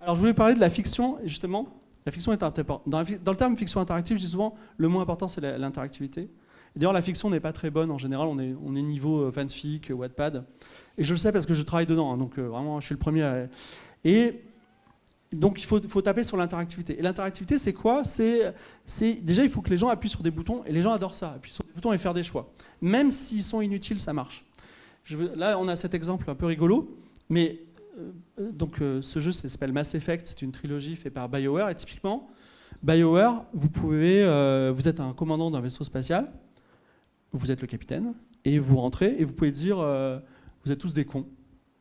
Alors je voulais parler de la fiction, et justement. La fiction est importante. Dans le terme fiction interactive, je dis souvent le moins important c'est l'interactivité. Et d'ailleurs la fiction n'est pas très bonne en général, on est niveau fanfic, Wattpad. Et je le sais parce que je travaille dedans, hein, donc vraiment je suis le premier à... Et donc il faut taper sur l'interactivité. Et l'interactivité c'est quoi ? Déjà il faut que les gens appuient sur des boutons, et les gens adorent ça, appuyer sur des boutons et faire des choix. Même s'ils sont inutiles, ça marche. Là on a cet exemple un peu rigolo, mais... Donc ce jeu s'appelle Mass Effect, c'est une trilogie faite par BioWare, et typiquement BioWare, vous êtes un commandant d'un vaisseau spatial, vous êtes le capitaine, et vous rentrez et vous pouvez dire vous êtes tous des cons,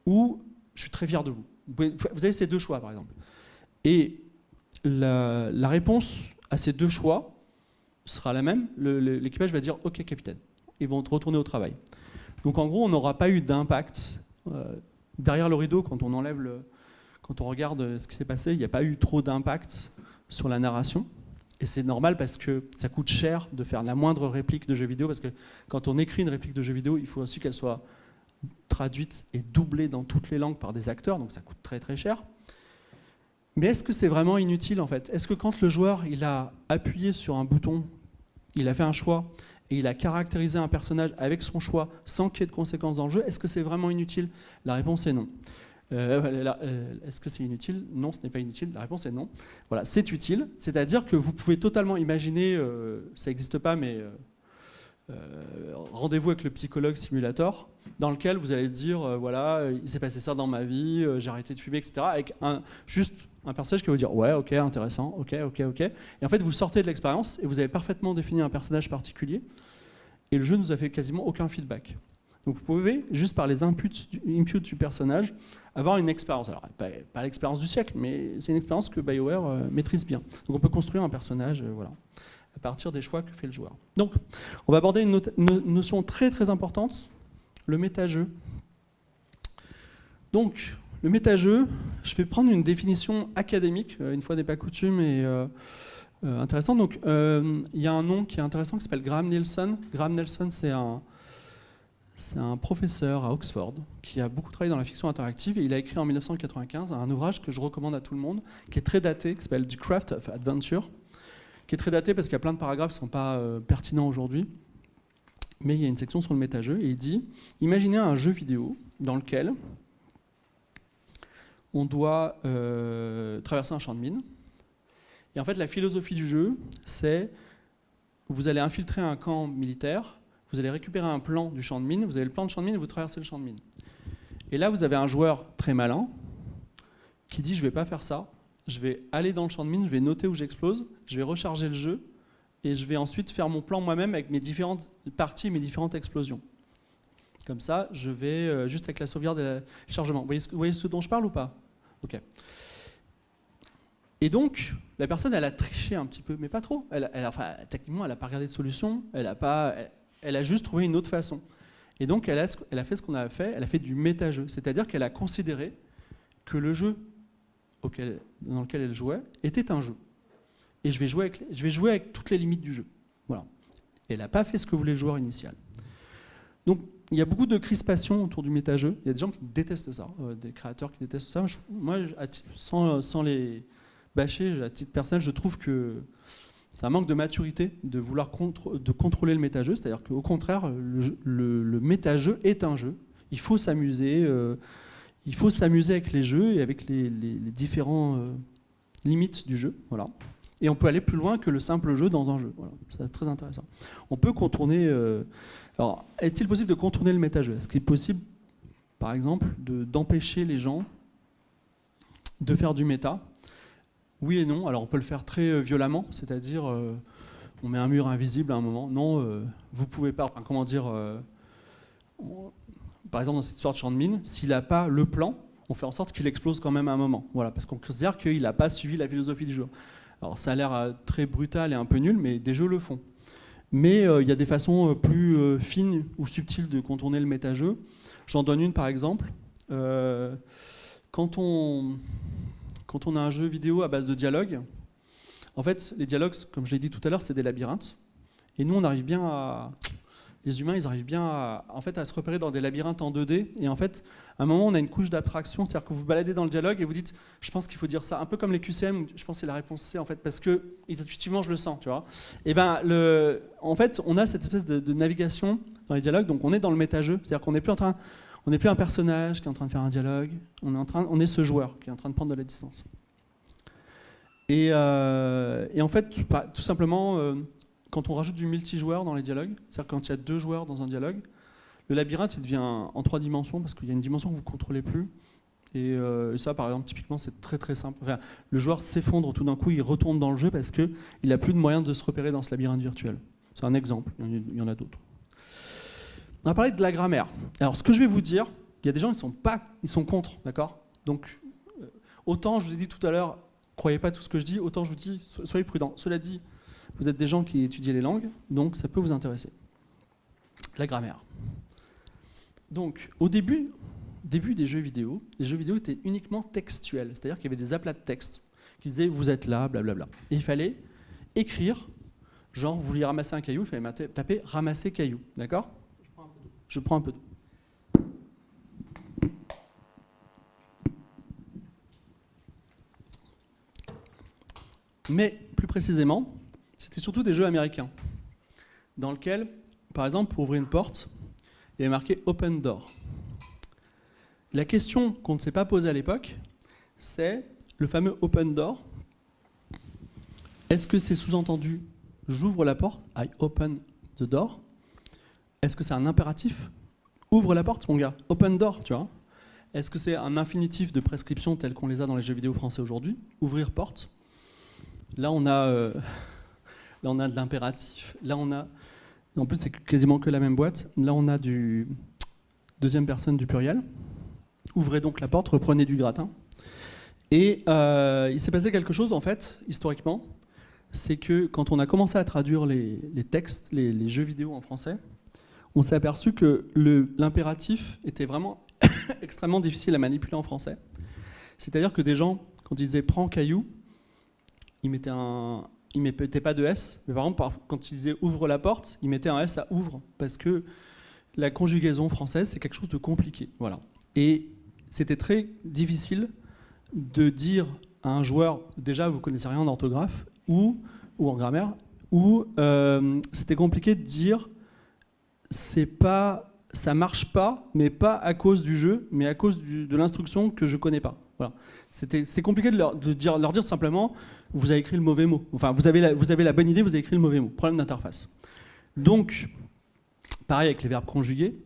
ou je suis très fier de vous. Vous avez ces deux choix par exemple. Et la réponse à ces deux choix sera la même, l'équipage va dire ok capitaine, ils vont retourner au travail. Donc en gros on n'aura pas eu d'impact derrière le rideau, quand on regarde ce qui s'est passé, il n'y a pas eu trop d'impact sur la narration. Et c'est normal parce que ça coûte cher de faire la moindre réplique de jeu vidéo, parce que quand on écrit une réplique de jeu vidéo, il faut aussi qu'elle soit traduite et doublée dans toutes les langues par des acteurs, donc ça coûte très très cher. Mais est-ce que c'est vraiment inutile en fait ? Est-ce que quand le joueur il a appuyé sur un bouton, il a fait un choix, et il a caractérisé un personnage avec son choix sans qu'il y ait de conséquences dans le jeu, est-ce que c'est vraiment inutile ? La réponse est non. Est-ce que c'est inutile ? Non, ce n'est pas inutile. La réponse est non. Voilà, c'est utile. C'est-à-dire que vous pouvez totalement imaginer, ça n'existe pas, mais rendez-vous avec le psychologue simulator, dans lequel vous allez dire, voilà, il s'est passé ça dans ma vie, j'ai arrêté de fumer, etc. Avec juste un personnage qui va vous dire, ouais, ok, intéressant, ok. Et en fait, vous sortez de l'expérience et vous avez parfaitement défini un personnage particulier. Et le jeu ne nous a fait quasiment aucun feedback. Donc vous pouvez, juste par les inputs du personnage, avoir une expérience. Alors, pas l'expérience du siècle, mais c'est une expérience que BioWare maîtrise bien. Donc on peut construire un personnage, voilà, à partir des choix que fait le joueur. Donc, on va aborder une notion très très importante, le méta-jeu. Donc, le méta-jeu, je vais prendre une définition académique, une fois n'est pas coutume, et intéressante. Donc, il y a un nom qui est intéressant qui s'appelle Graham Nelson. Graham Nelson, c'est un professeur à Oxford qui a beaucoup travaillé dans la fiction interactive, et il a écrit en 1995 un ouvrage que je recommande à tout le monde, qui est très daté, qui s'appelle The Craft of Adventure, qui est très daté parce qu'il y a plein de paragraphes qui ne sont pas pertinents aujourd'hui, mais il y a une section sur le méta-jeu, et il dit, imaginez un jeu vidéo dans lequel on doit traverser un champ de mines, et en fait la philosophie du jeu, c'est vous allez infiltrer un camp militaire, vous allez récupérer un plan du champ de mine, vous avez le plan de champ de mine et vous traversez le champ de mine. Et là, vous avez un joueur très malin qui dit, je ne vais pas faire ça, je vais aller dans le champ de mine, je vais noter où j'explose, je vais recharger le jeu, et je vais ensuite faire mon plan moi-même avec mes différentes parties et mes différentes explosions. Comme ça, je vais juste avec la sauvegarde et le chargement. Vous voyez ce dont je parle ou pas ? Ok. Et donc, la personne, elle a triché un petit peu, mais pas trop. Enfin, techniquement, elle n'a pas regardé de solution, elle a juste trouvé une autre façon. Et donc, elle a fait ce qu'on a fait, elle a fait du méta-jeu. C'est-à-dire qu'elle a considéré que le jeu dans lequel elle jouait était un jeu. Et je vais jouer avec toutes les limites du jeu. Voilà. Et elle n'a pas fait ce que voulait le joueur initial. Donc, il y a beaucoup de crispation autour du méta-jeu. Il y a des gens qui détestent ça, des créateurs qui détestent ça. Moi, sans les bâcher, à titre personnel, je trouve que c'est un manque de maturité de vouloir de contrôler le méta-jeu, c'est-à-dire qu'au contraire, le méta-jeu est un jeu. Il faut s'amuser avec les jeux et avec les différents limites du jeu. Voilà. Et on peut aller plus loin que le simple jeu dans un jeu. Voilà. C'est très intéressant. On peut contourner... alors, est-il possible de contourner le méta-jeu? Est-ce qu'il est possible, par exemple, d'empêcher les gens de faire du méta? Oui et non. Alors on peut le faire très violemment, c'est-à-dire on met un mur invisible à un moment. Non, vous pouvez pas. Enfin, comment dire par exemple, dans cette histoire de champ de mine, s'il n'a pas le plan, on fait en sorte qu'il explose quand même à un moment. Voilà, parce qu'on considère qu'il n'a pas suivi la philosophie du jeu. Alors ça a l'air très brutal et un peu nul, mais des jeux le font. Mais il y a des façons plus fines ou subtiles de contourner le méta-jeu. J'en donne une par exemple. Quand on a un jeu vidéo à base de dialogue, en fait, les dialogues, comme je l'ai dit tout à l'heure, c'est des labyrinthes. Et nous, on arrive bien à... Les humains, ils arrivent bien à se repérer dans des labyrinthes en 2D. Et en fait, à un moment, on a une couche d'abstraction, c'est-à-dire que vous baladez dans le dialogue et vous dites, je pense qu'il faut dire ça, un peu comme les QCM, je pense que c'est la réponse C, en fait, parce que intuitivement, je le sens, tu vois. Et ben, en fait, on a cette espèce de navigation dans les dialogues, donc on est dans le méta-jeu, c'est-à-dire qu'on n'est plus on n'est plus un personnage qui est en train de faire un dialogue, on est ce joueur qui est en train de prendre de la distance. Et en fait, tout simplement, quand on rajoute du multijoueur dans les dialogues, c'est-à-dire quand il y a 2 joueurs dans un dialogue, le labyrinthe il devient en 3 dimensions parce qu'il y a une dimension que vous ne contrôlez plus. Et ça, par exemple, typiquement, c'est très très simple. Enfin, le joueur s'effondre tout d'un coup, il retourne dans le jeu parce qu'il n'a plus de moyens de se repérer dans ce labyrinthe virtuel. C'est un exemple, il y en a d'autres. On va parler de la grammaire. Alors, ce que je vais vous dire, il y a des gens qui sont contre, d'accord? Donc, autant je vous ai dit tout à l'heure, croyez pas tout ce que je dis, autant je vous dis, soyez prudents. Cela dit, vous êtes des gens qui étudient les langues, donc ça peut vous intéresser. La grammaire. Donc, au début des jeux vidéo, les jeux vidéo étaient uniquement textuels, c'est-à-dire qu'il y avait des aplats de texte qui disaient « vous êtes là, blablabla ». Et il fallait écrire, genre vous vouliez ramasser un caillou, il fallait taper « ramasser caillou », d'accord? Je prends un peu d'eau. Mais plus précisément, c'était surtout des jeux américains, dans lesquels, par exemple, pour ouvrir une porte, il y avait marqué « Open Door ». La question qu'on ne s'est pas posée à l'époque, c'est le fameux « Open Door ». Est-ce que c'est sous-entendu « j'ouvre la porte »,« I open the door ». Est-ce que c'est un impératif ? Ouvre la porte, mon gars. Open door, tu vois. Est-ce que c'est un infinitif de prescription tel qu'on les a dans les jeux vidéo français aujourd'hui ? Ouvrir porte. Là, on a de l'impératif. Là, on a... En plus, c'est quasiment que la même boîte. Là, on a du deuxième personne du pluriel. Ouvrez donc la porte, reprenez du gratin. Et il s'est passé quelque chose, en fait, historiquement. C'est que quand on a commencé à traduire les textes, les jeux vidéo en français, on s'est aperçu que l'impératif était vraiment extrêmement difficile à manipuler en français. C'est-à-dire que des gens, quand ils disaient « prends caillou », ils mettaient pas de S, mais par exemple, quand ils disaient « ouvre la porte », ils mettaient un S à « ouvre », parce que la conjugaison française, c'est quelque chose de compliqué. Voilà. Et c'était très difficile de dire à un joueur, déjà vous connaissez rien en orthographe, ou en grammaire, ou c'était compliqué de dire ça marche pas, mais pas à cause du jeu, mais à cause de l'instruction que je connais pas. Voilà. C'était compliqué de leur dire simplement vous avez écrit le mauvais mot. Enfin, vous avez la bonne idée, vous avez écrit le mauvais mot. Problème d'interface. Donc, pareil avec les verbes conjugués.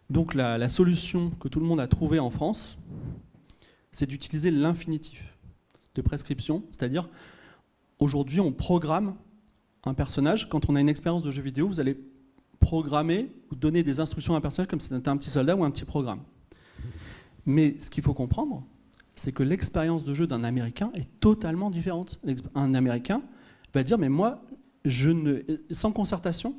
Donc, la solution que tout le monde a trouvée en France, c'est d'utiliser l'infinitif de prescription, c'est-à-dire aujourd'hui, on programme un personnage. Quand on a une expérience de jeu vidéo, vous allez programmer ou donner des instructions à un personnage comme si c'était un petit soldat ou un petit programme. Mais ce qu'il faut comprendre, c'est que l'expérience de jeu d'un Américain est totalement différente. Un Américain va dire, mais moi, sans concertation,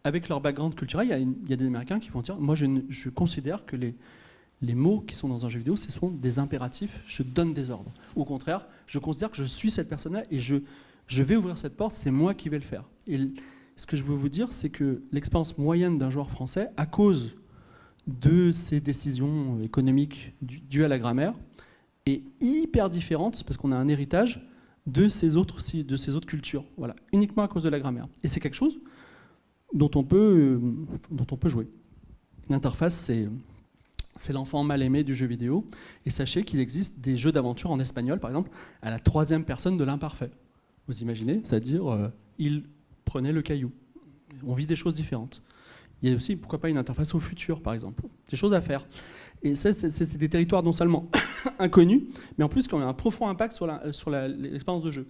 avec leur background culturel, il y a des Américains qui vont dire, moi, je considère que les mots qui sont dans un jeu vidéo, ce sont des impératifs, je donne des ordres. Au contraire, je considère que je suis cette personne-là et je vais ouvrir cette porte, c'est moi qui vais le faire. Et ce que je veux vous dire, c'est que l'expérience moyenne d'un joueur français, à cause de ces décisions économiques dues à la grammaire, est hyper différente, parce qu'on a un héritage de ces autres cultures, voilà, uniquement à cause de la grammaire. Et c'est quelque chose dont on peut jouer. L'interface, c'est l'enfant mal aimé du jeu vidéo. Et sachez qu'il existe des jeux d'aventure en espagnol, par exemple, à la troisième personne de l'imparfait. Vous imaginez? C'est-à-dire, il prenait le caillou. On vit des choses différentes. Il y a aussi, pourquoi pas, une interface au futur, par exemple. Des choses à faire. Et ça, c'est des territoires non seulement inconnus, mais en plus qui ont un profond impact sur l'expérience de jeu.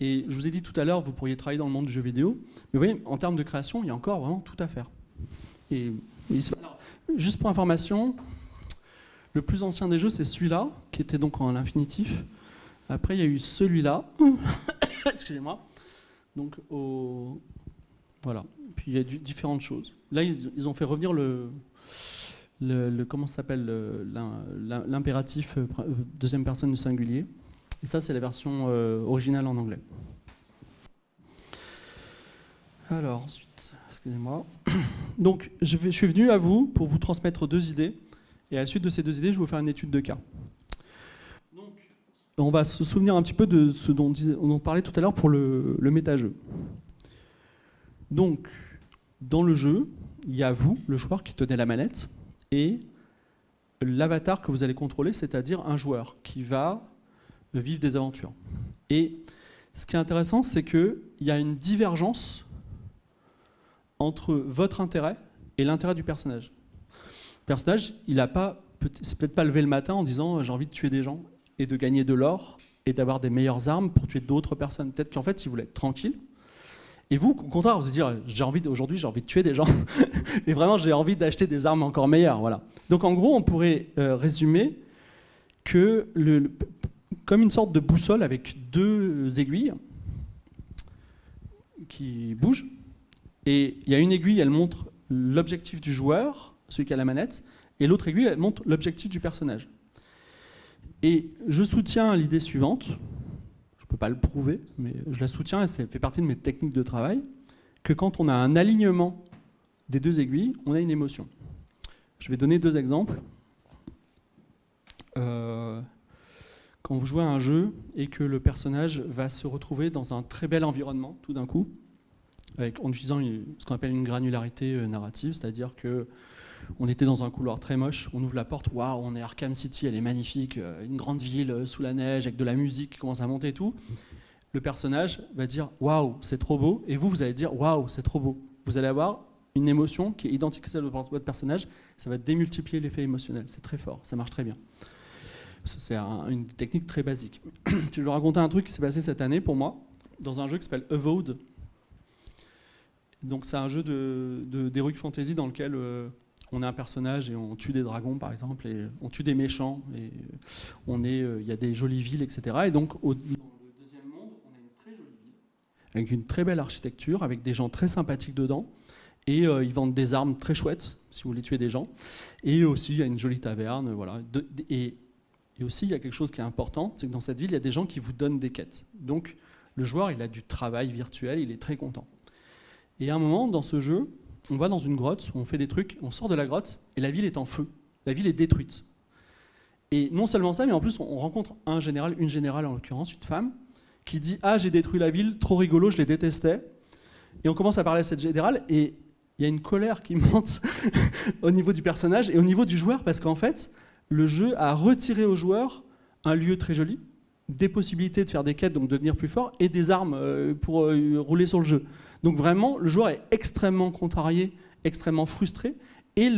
Et je vous ai dit tout à l'heure, vous pourriez travailler dans le monde du jeu vidéo, mais vous voyez, en termes de création, il y a encore vraiment tout à faire. Alors, juste pour information, le plus ancien des jeux, c'est celui-là, qui était donc en infinitif. Après, il y a eu celui-là. Excusez-moi. Donc, voilà. Puis il y a différentes choses. Là, ils ont fait revenir comment ça s'appelle, l'impératif deuxième personne du singulier. Et ça, c'est la version originale en anglais. Alors, ensuite, excusez-moi. Donc, je suis venu à vous pour vous transmettre 2 idées. Et à la suite de ces 2 idées, je vais vous faire une étude de cas. Donc, on va se souvenir un petit peu de ce dont on parlait tout à l'heure pour le méta-jeu. Donc, dans le jeu, il y a vous, le joueur, qui tenez la manette, et l'avatar que vous allez contrôler, c'est-à-dire un joueur qui va vivre des aventures. Et ce qui est intéressant, c'est qu'il y a une divergence entre votre intérêt et l'intérêt du personnage. Le personnage, c'est peut-être pas levé le matin en disant j'ai envie de tuer des gens et de gagner de l'or et d'avoir des meilleures armes pour tuer d'autres personnes. Peut-être qu'en fait, il voulait être tranquille. Et vous, au contraire, vous vous dites aujourd'hui, j'ai envie de tuer des gens. Et vraiment, j'ai envie d'acheter des armes encore meilleures. Voilà. Donc en gros, on pourrait résumer que comme une sorte de boussole avec 2 aiguilles qui bougent. Et il y a une aiguille, elle montre l'objectif du joueur, celui qui a la manette, et l'autre aiguille, elle montre l'objectif du personnage. Et je soutiens l'idée suivante. Je ne peux pas le prouver, mais je la soutiens et ça fait partie de mes techniques de travail, que quand on a un alignement des 2 aiguilles, on a une émotion. Je vais donner 2 exemples. Quand vous jouez à un jeu et que le personnage va se retrouver dans un très bel environnement, tout d'un coup, en utilisant ce qu'on appelle une granularité narrative, c'est-à-dire qu'on était dans un couloir très moche, on ouvre la porte, waouh, on est Arkham City, elle est magnifique, une grande ville sous la neige avec de la musique qui commence à monter et tout. Le personnage va dire waouh, c'est trop beau, et vous allez dire waouh, c'est trop beau. Vous allez avoir une émotion qui est identique à celle de votre personnage, ça va démultiplier l'effet émotionnel, c'est très fort, ça marche très bien. C'est une technique très basique. Je vais vous raconter un truc qui s'est passé cette année pour moi, dans un jeu qui s'appelle Avowed. Donc c'est un jeu d'Heroic Fantasy dans lequel on est un personnage et on tue des dragons par exemple, et on tue des méchants, et il y a des jolies villes, etc. Et donc dans le deuxième monde, on a une très jolie ville, avec une très belle architecture, avec des gens très sympathiques dedans, et ils vendent des armes très chouettes, si vous voulez tuer des gens. Et aussi il y a une jolie taverne, voilà. Et aussi il y a quelque chose qui est important, c'est que dans cette ville, il y a des gens qui vous donnent des quêtes. Donc le joueur, il a du travail virtuel, il est très content. Et à un moment, dans ce jeu, on va dans une grotte, on fait des trucs, on sort de la grotte, et la ville est en feu. La ville est détruite. Et non seulement ça, mais en plus, on rencontre une générale en l'occurrence, une femme, qui dit « Ah, j'ai détruit la ville, trop rigolo, je les détestais ». Et on commence à parler à cette générale, et il y a une colère qui monte au niveau du personnage et au niveau du joueur, parce qu'en fait, le jeu a retiré au joueur un lieu très joli, des possibilités de faire des quêtes, donc de devenir plus fort, et des armes pour rouler sur le jeu. Donc vraiment, le joueur est extrêmement contrarié, extrêmement frustré, et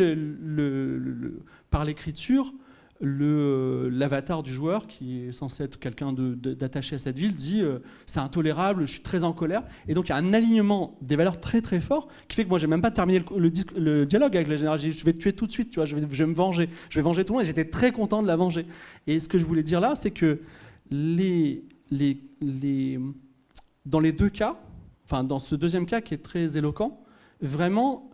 par l'écriture, l'avatar du joueur, qui est censé être quelqu'un d'attaché à cette ville, dit c'est intolérable, je suis très en colère. Et donc il y a un alignement des valeurs très très fort qui fait que moi j'ai même pas terminé le dialogue avec la générale. J'ai dit, je vais te tuer tout de suite, tu vois, je vais me venger, je vais venger tout le monde. Et j'étais très content de la venger. Et ce que je voulais dire là, c'est que dans les 2 cas, enfin dans ce deuxième cas qui est très éloquent, vraiment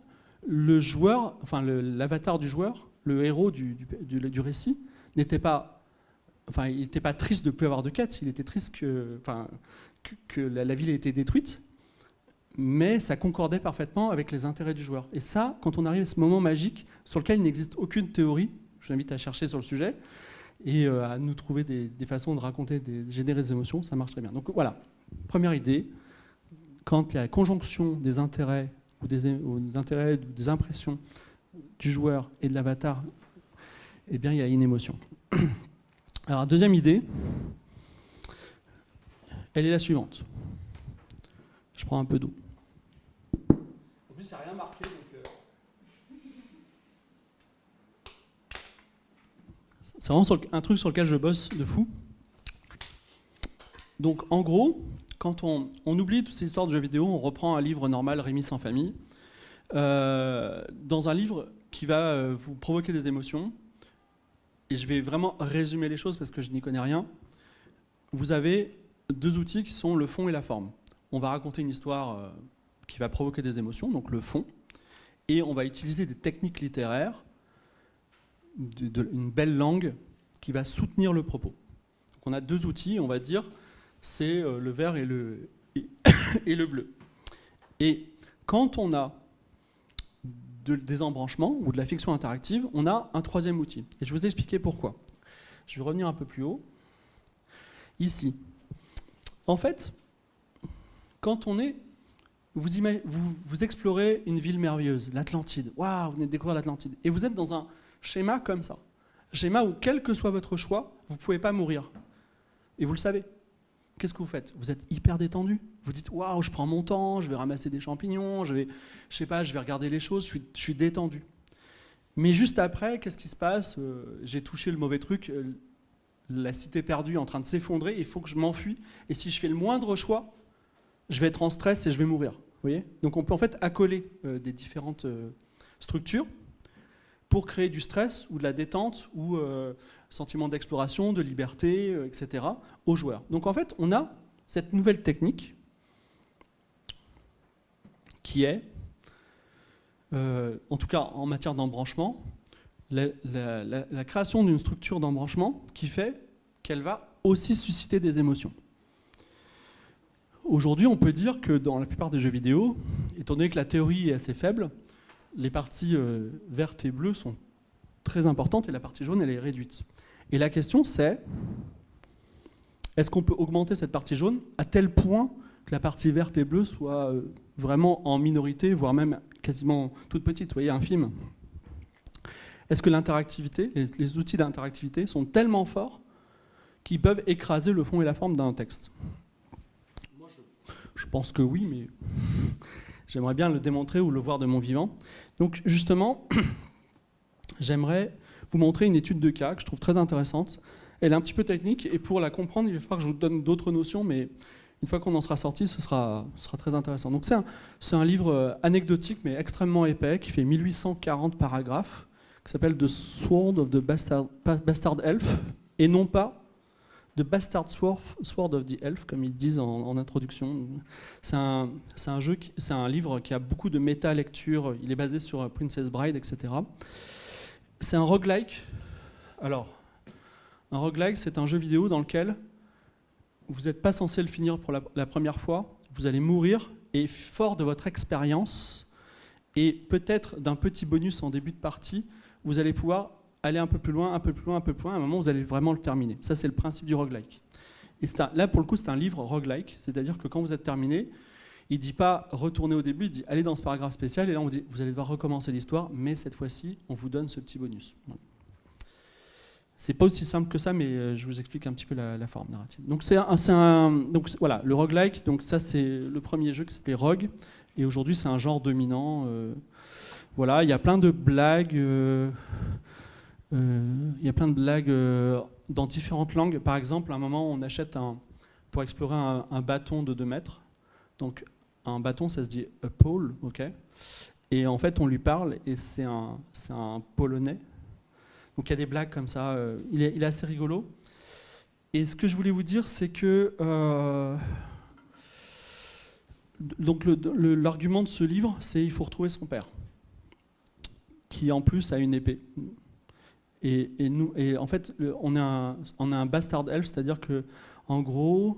le joueur, enfin l'avatar du joueur, le héros du récit, n'était pas, enfin il n'était pas triste de ne plus avoir de quête, il était triste que la ville ait été détruite, mais ça concordait parfaitement avec les intérêts du joueur. Et ça, quand on arrive à ce moment magique sur lequel il n'existe aucune théorie, je vous invite à chercher sur le sujet, et à nous trouver des façons de raconter, générer des émotions, ça marche très bien. Donc voilà, première idée, quand il y a la conjonction des intérêts ou des impressions du joueur et de l'avatar, eh bien il y a une émotion. Alors deuxième idée, elle est la suivante. Je prends un peu d'eau. En plus, il n'y a rien marqué. C'est vraiment un truc sur lequel je bosse de fou. Donc en gros, quand on oublie toutes ces histoires de jeux vidéo, on reprend un livre normal, Rémi sans famille, dans un livre qui va vous provoquer des émotions, et je vais vraiment résumer les choses parce que je n'y connais rien. Vous avez deux outils qui sont le fond et la forme. On va raconter une histoire qui va provoquer des émotions, donc le fond, et on va utiliser des techniques littéraires, une belle langue qui va soutenir le propos. Donc on a deux outils, on va dire, c'est le vert et le bleu. Et quand on a des embranchements ou de la fiction interactive, on a un troisième outil. Et je vais vous expliquer pourquoi. Je vais revenir un peu plus haut. Ici. En fait, quand vous explorez une ville merveilleuse, l'Atlantide. Waouh, vous venez de découvrir l'Atlantide. Et vous êtes dans un schéma comme ça. Schéma où, quel que soit votre choix, vous ne pouvez pas mourir. Et vous le savez. Qu'est-ce que vous faites? Vous êtes hyper détendu. Vous dites, waouh, je prends mon temps, je vais ramasser des champignons, je vais regarder les choses, je suis détendu. Mais juste après, qu'est-ce qui se passe? J'ai touché le mauvais truc, la cité perdue est en train de s'effondrer, il faut que je m'enfuis. Et si je fais le moindre choix, je vais être en stress et je vais mourir. Vous voyez? Donc on peut en fait accoler des différentes structures pour créer du stress ou de la détente ou sentiment d'exploration, de liberté, etc. aux joueurs. Donc en fait, on a cette nouvelle technique qui est, en tout cas en matière d'embranchement, la création d'une structure d'embranchement qui fait qu'elle va aussi susciter des émotions. Aujourd'hui, on peut dire que dans la plupart des jeux vidéo, étant donné que la théorie est assez faible, les parties vertes et bleues sont très importantes et la partie jaune, elle est réduite. Et la question, c'est, est-ce qu'on peut augmenter cette partie jaune à tel point que la partie verte et bleue soit vraiment en minorité, voire même quasiment toute petite, vous voyez, infime? Est-ce que l'interactivité, les outils d'interactivité sont tellement forts qu'ils peuvent écraser le fond et la forme d'un texte? Moi, je pense que oui, mais j'aimerais bien le démontrer ou le voir de mon vivant. Donc justement, j'aimerais vous montrer une étude de cas que je trouve très intéressante. Elle est un petit peu technique et pour la comprendre, il va falloir que je vous donne d'autres notions, mais une fois qu'on en sera sorti, ce sera très intéressant. Donc c'est un livre anecdotique mais extrêmement épais qui fait 1840 paragraphes, qui s'appelle The Sword of the Bastard Elf, et non pas The Bastard Sword of the Elf, comme ils disent en introduction. C'est un livre qui a beaucoup de méta-lecture, il est basé sur Princess Bride, etc. C'est un roguelike. Alors, un roguelike, c'est un jeu vidéo dans lequel vous n'êtes pas censé le finir pour la première fois, vous allez mourir, et fort de votre expérience, et peut-être d'un petit bonus en début de partie, vous allez pouvoir aller un peu plus loin, un peu plus loin, un peu plus loin, à un moment vous allez vraiment le terminer. Ça c'est le principe du roguelike. Et là pour le coup c'est un livre roguelike, c'est-à-dire que quand vous êtes terminé, il ne dit pas retourner au début, il dit allez dans ce paragraphe spécial, et là on vous dit vous allez devoir recommencer l'histoire, mais cette fois-ci on vous donne ce petit bonus. Voilà. C'est pas aussi simple que ça, mais je vous explique un petit peu la forme narrative. Donc donc voilà, le roguelike, donc ça c'est le premier jeu qui s'appelait Rogue, et aujourd'hui c'est un genre dominant. Voilà, il y a plein de blagues. Dans différentes langues. Par exemple, à un moment, on achète pour explorer un bâton de 2 mètres. Donc, un bâton, ça se dit a pole, ok. Et en fait, on lui parle et c'est un polonais. Donc, il y a des blagues comme ça. Il est assez rigolo. Et ce que je voulais vous dire, c'est que donc l'argument de ce livre, c'est il faut retrouver son père, qui en plus a une épée. Et en fait, on a un bastard elf, c'est-à-dire que, en gros,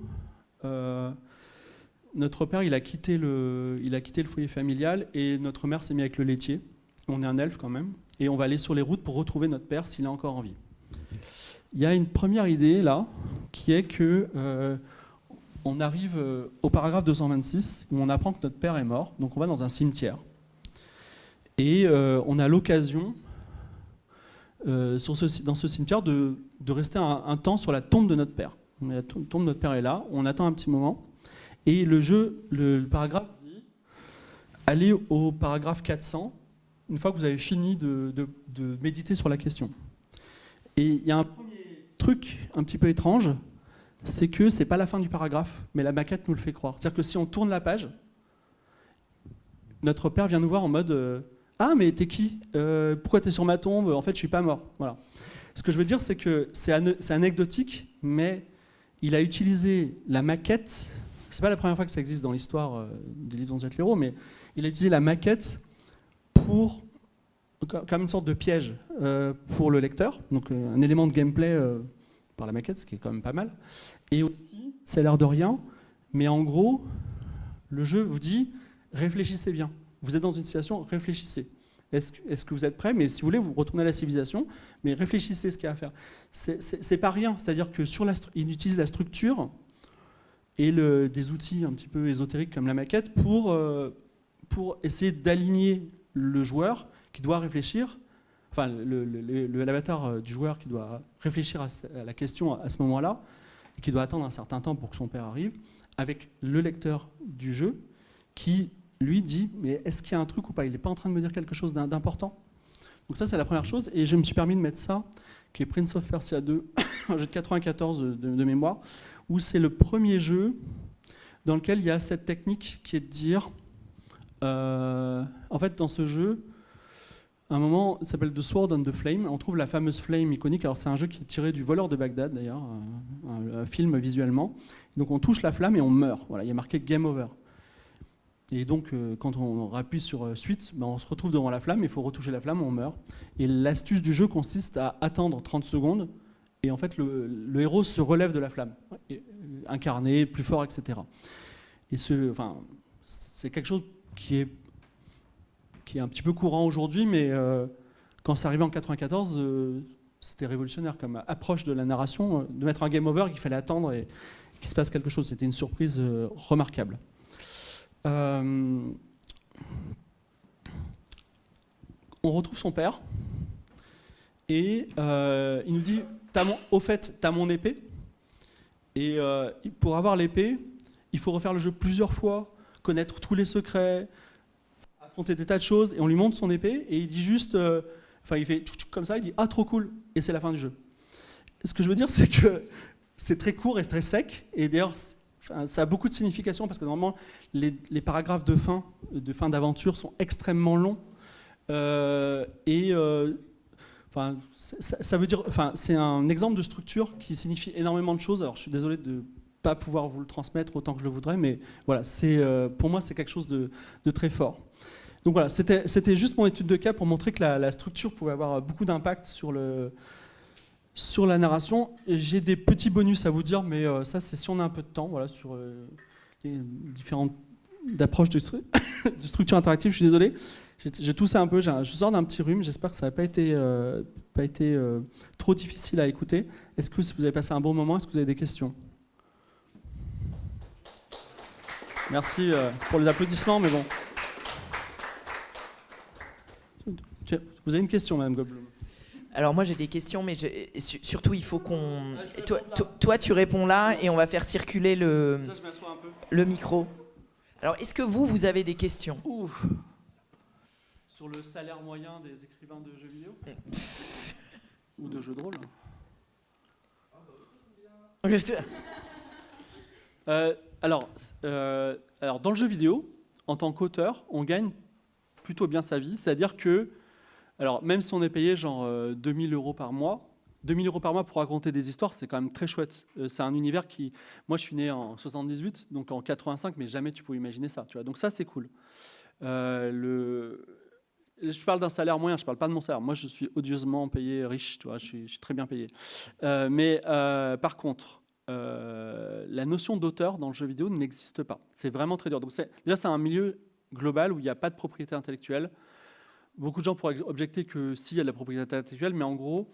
notre père, il a quitté le foyer familial et notre mère s'est mise avec le laitier. On est un elfe quand même, et on va aller sur les routes pour retrouver notre père s'il est encore en vie. Il y a une première idée là, qui est que on arrive au paragraphe 226 où on apprend que notre père est mort, donc on va dans un cimetière. Et on a l'occasion, dans ce cimetière, de rester un temps sur la tombe de notre père. La tombe de notre père est là, on attend un petit moment, et le paragraphe dit allez au paragraphe 400 une fois que vous avez fini de méditer sur la question. Et il y a un premier truc un petit peu étrange, c'est que c'est pas la fin du paragraphe, mais la maquette nous le fait croire. C'est-à-dire que si on tourne la page, notre père vient nous voir en mode ah, mais t'es qui pourquoi t'es sur ma tombe? En fait, je suis pas mort. Voilà. Ce que je veux dire, c'est que c'est anecdotique, mais il a utilisé la maquette. C'est pas la première fois que ça existe dans l'histoire des livres dont vous êtes l'héros, mais il a utilisé la maquette comme une sorte de piège pour le lecteur, donc un élément de gameplay par la maquette, ce qui est quand même pas mal. Et aussi, ça a l'air de rien, mais en gros, le jeu vous dit réfléchissez bien. Vous êtes dans une situation, réfléchissez. Est-ce que vous êtes prêts? Mais si vous voulez, vous retournez à la civilisation, mais réfléchissez ce qu'il y a à faire. C'est pas rien, c'est-à-dire que il utilise la structure et des outils un petit peu ésotériques comme la maquette pour essayer d'aligner le joueur qui doit réfléchir, enfin l'avatar du joueur qui doit réfléchir à la question à ce moment-là, et qui doit attendre un certain temps pour que son père arrive, avec le lecteur du jeu qui lui dit mais est-ce qu'il y a un truc ou pas? Il n'est pas en train de me dire quelque chose d'important. Donc ça c'est la première chose, et je me suis permis de mettre ça, qui est Prince of Persia 2, un jeu de 94 de mémoire, où c'est le premier jeu dans lequel il y a cette technique qui est de dire en fait dans ce jeu, à un moment, il s'appelle The Sword and the Flame, on trouve la fameuse flame iconique. Alors c'est un jeu qui est tiré du Voleur de Bagdad d'ailleurs, un film visuellement. Donc on touche la flamme et on meurt. Voilà, il y a marqué Game Over. Et donc quand on appuie sur suite, on se retrouve devant la flamme, il faut retoucher la flamme, on meurt. Et l'astuce du jeu consiste à attendre 30 secondes, et en fait le héros se relève de la flamme, incarné, plus fort, etc. Et c'est quelque chose qui est un petit peu courant aujourd'hui, mais quand c'est arrivé en 94, c'était révolutionnaire comme approche de la narration, de mettre un game over qu'il fallait attendre et qu'il se passe quelque chose. C'était une surprise remarquable. On retrouve son père, et il nous dit au fait, t'as mon épée, et pour avoir l'épée, il faut refaire le jeu plusieurs fois, connaître tous les secrets, affronter des tas de choses, et on lui montre son épée, et il dit juste, il fait comme ça, il dit ah trop cool, et c'est la fin du jeu. Ce que je veux dire, c'est que c'est très court et très sec, et d'ailleurs ça a beaucoup de signification, parce que normalement les paragraphes de fin d'aventure sont extrêmement longs, ça veut dire, c'est un exemple de structure qui signifie énormément de choses. Alors je suis désolé de pas pouvoir vous le transmettre autant que je le voudrais, mais voilà, pour moi c'est quelque chose de très fort. Donc voilà, c'était juste mon étude de cas pour montrer que la structure pouvait avoir beaucoup d'impact sur la narration. J'ai des petits bonus à vous dire, mais ça c'est si on a un peu de temps, voilà, sur les différentes approches de structure interactive. Je suis désolé, j'ai toussé un peu, je sors d'un petit rhume, j'espère que ça n'a pas été trop difficile à écouter. Est-ce que vous avez passé un bon moment? Est-ce que vous avez des questions? Merci pour les applaudissements, mais bon. Vous avez une question, Madame Goldblum? Alors moi j'ai des questions, mais surtout il faut qu'on... Toi tu réponds là et on va faire circuler le micro. Alors est-ce que vous avez des questions? Sur le salaire moyen des écrivains de jeux vidéo? Ou de jeux de rôle? Alors, dans le jeu vidéo, en tant qu'auteur, on gagne plutôt bien sa vie. C'est-à-dire que, alors, même si on est payé genre 2000 € par mois, 2000 € par mois pour raconter des histoires, c'est quand même très chouette. C'est un univers qui... Moi, je suis né en 78, donc en 85, mais jamais tu pouvais imaginer ça. Tu vois. Donc ça, c'est cool. Je parle d'un salaire moyen, je ne parle pas de mon salaire. Moi, je suis odieusement payé riche, tu vois, je suis très bien payé. Mais par contre, la notion d'auteur dans le jeu vidéo n'existe pas. C'est vraiment très dur. Donc déjà, c'est un milieu global où il n'y a pas de propriété intellectuelle. Beaucoup de gens pourraient objecter que si, il y a de la propriété intellectuelle, mais en gros,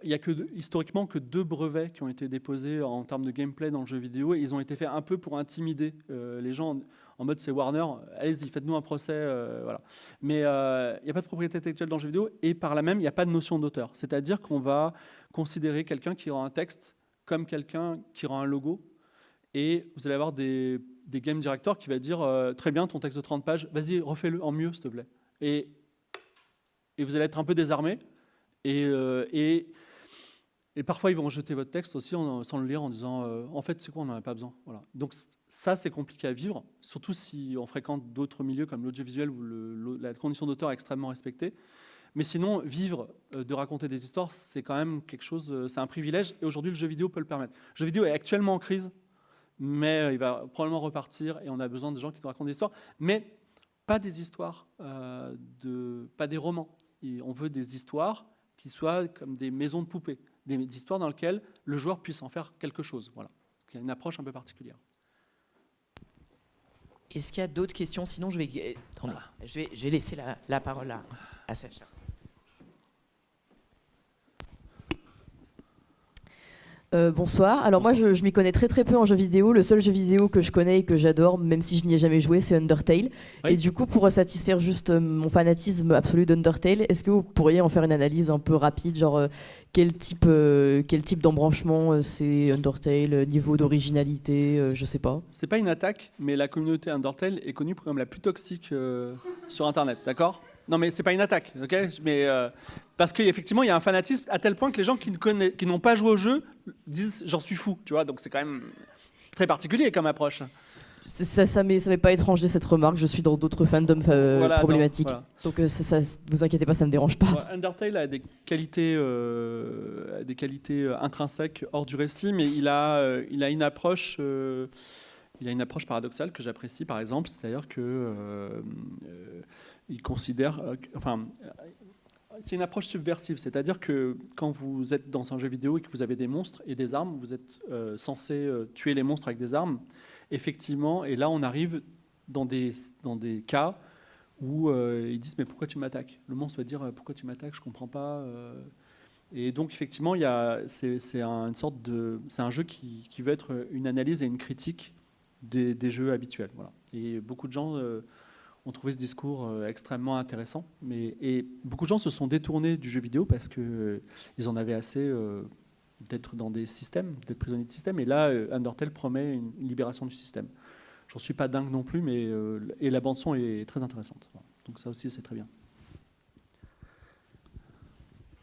il n'y a historiquement que 2 brevets qui ont été déposés en termes de gameplay dans le jeu vidéo, et ils ont été faits un peu pour intimider les gens en mode c'est Warner, allez-y, faites-nous un procès, voilà. Mais il n'y a pas de propriété intellectuelle dans le jeu vidéo, et par là même, il n'y a pas de notion d'auteur. C'est-à-dire qu'on va considérer quelqu'un qui rend un texte comme quelqu'un qui rend un logo, et vous allez avoir des game directors qui va dire très bien, ton texte de 30 pages, vas-y, refais-le en mieux, s'il te plaît. Et vous allez être un peu désarmé. Et parfois, ils vont jeter votre texte aussi sans le lire en disant en fait, c'est quoi, on n'en a pas besoin. Voilà. Donc, ça, c'est compliqué à vivre, surtout si on fréquente d'autres milieux comme l'audiovisuel où la condition d'auteur est extrêmement respectée. Mais sinon, vivre de raconter des histoires, c'est quand même quelque chose, c'est un privilège. Et aujourd'hui, le jeu vidéo peut le permettre. Le jeu vidéo est actuellement en crise, mais il va probablement repartir et on a besoin de gens qui nous racontent des histoires. Mais pas des histoires, pas des romans. Et on veut des histoires qui soient comme des maisons de poupées, des histoires dans lesquelles le joueur puisse en faire quelque chose. Voilà. Il y a une approche un peu particulière. Est-ce qu'il y a d'autres questions? Sinon, je vais laisser la parole à Sacha. Bonsoir. Alors moi, je m'y connais très très peu en jeux vidéo. Le seul jeu vidéo que je connais et que j'adore, même si je n'y ai jamais joué, c'est Undertale. Oui. Et du coup, pour satisfaire juste mon fanatisme absolu d'Undertale, est-ce que vous pourriez en faire une analyse un peu rapide, genre quel type d'embranchement c'est Undertale, niveau d'originalité, je sais pas. C'est pas une attaque, mais la communauté Undertale est connue comme la plus toxique sur Internet, d'accord ? Non, mais c'est pas une attaque, ok ? Mais parce qu'effectivement, il y a un fanatisme à tel point que les gens qui n'ont pas joué au jeu disent j'en suis fou, tu vois. Donc c'est quand même très particulier comme approche. Ça m'est pas étranger cette remarque. Je suis dans d'autres fandoms problématiques. Donc vous inquiétez pas, ça me dérange pas. Ouais, Undertale a des qualités intrinsèques hors du récit, mais il a une approche. Il a une approche paradoxale que j'apprécie, par exemple, c'est-à-dire que il considère, c'est une approche subversive, c'est-à-dire que quand vous êtes dans un jeu vidéo et que vous avez des monstres et des armes, vous êtes censé tuer les monstres avec des armes, effectivement, et là on arrive dans des cas où ils disent mais pourquoi tu m'attaques ? Le monstre va dire pourquoi tu m'attaques ? Je comprends pas. Et donc effectivement, c'est un jeu qui veut être une analyse et une critique des jeux habituels. Voilà. Et beaucoup de gens ont trouvé ce discours extrêmement intéressant. Et beaucoup de gens se sont détournés du jeu vidéo parce qu'ils en avaient assez d'être dans des systèmes, d'être prisonniers de systèmes. Et là, Undertale promet une libération du système. J'en suis pas dingue non plus, mais et la bande-son est très intéressante. Voilà. Donc ça aussi, c'est très bien.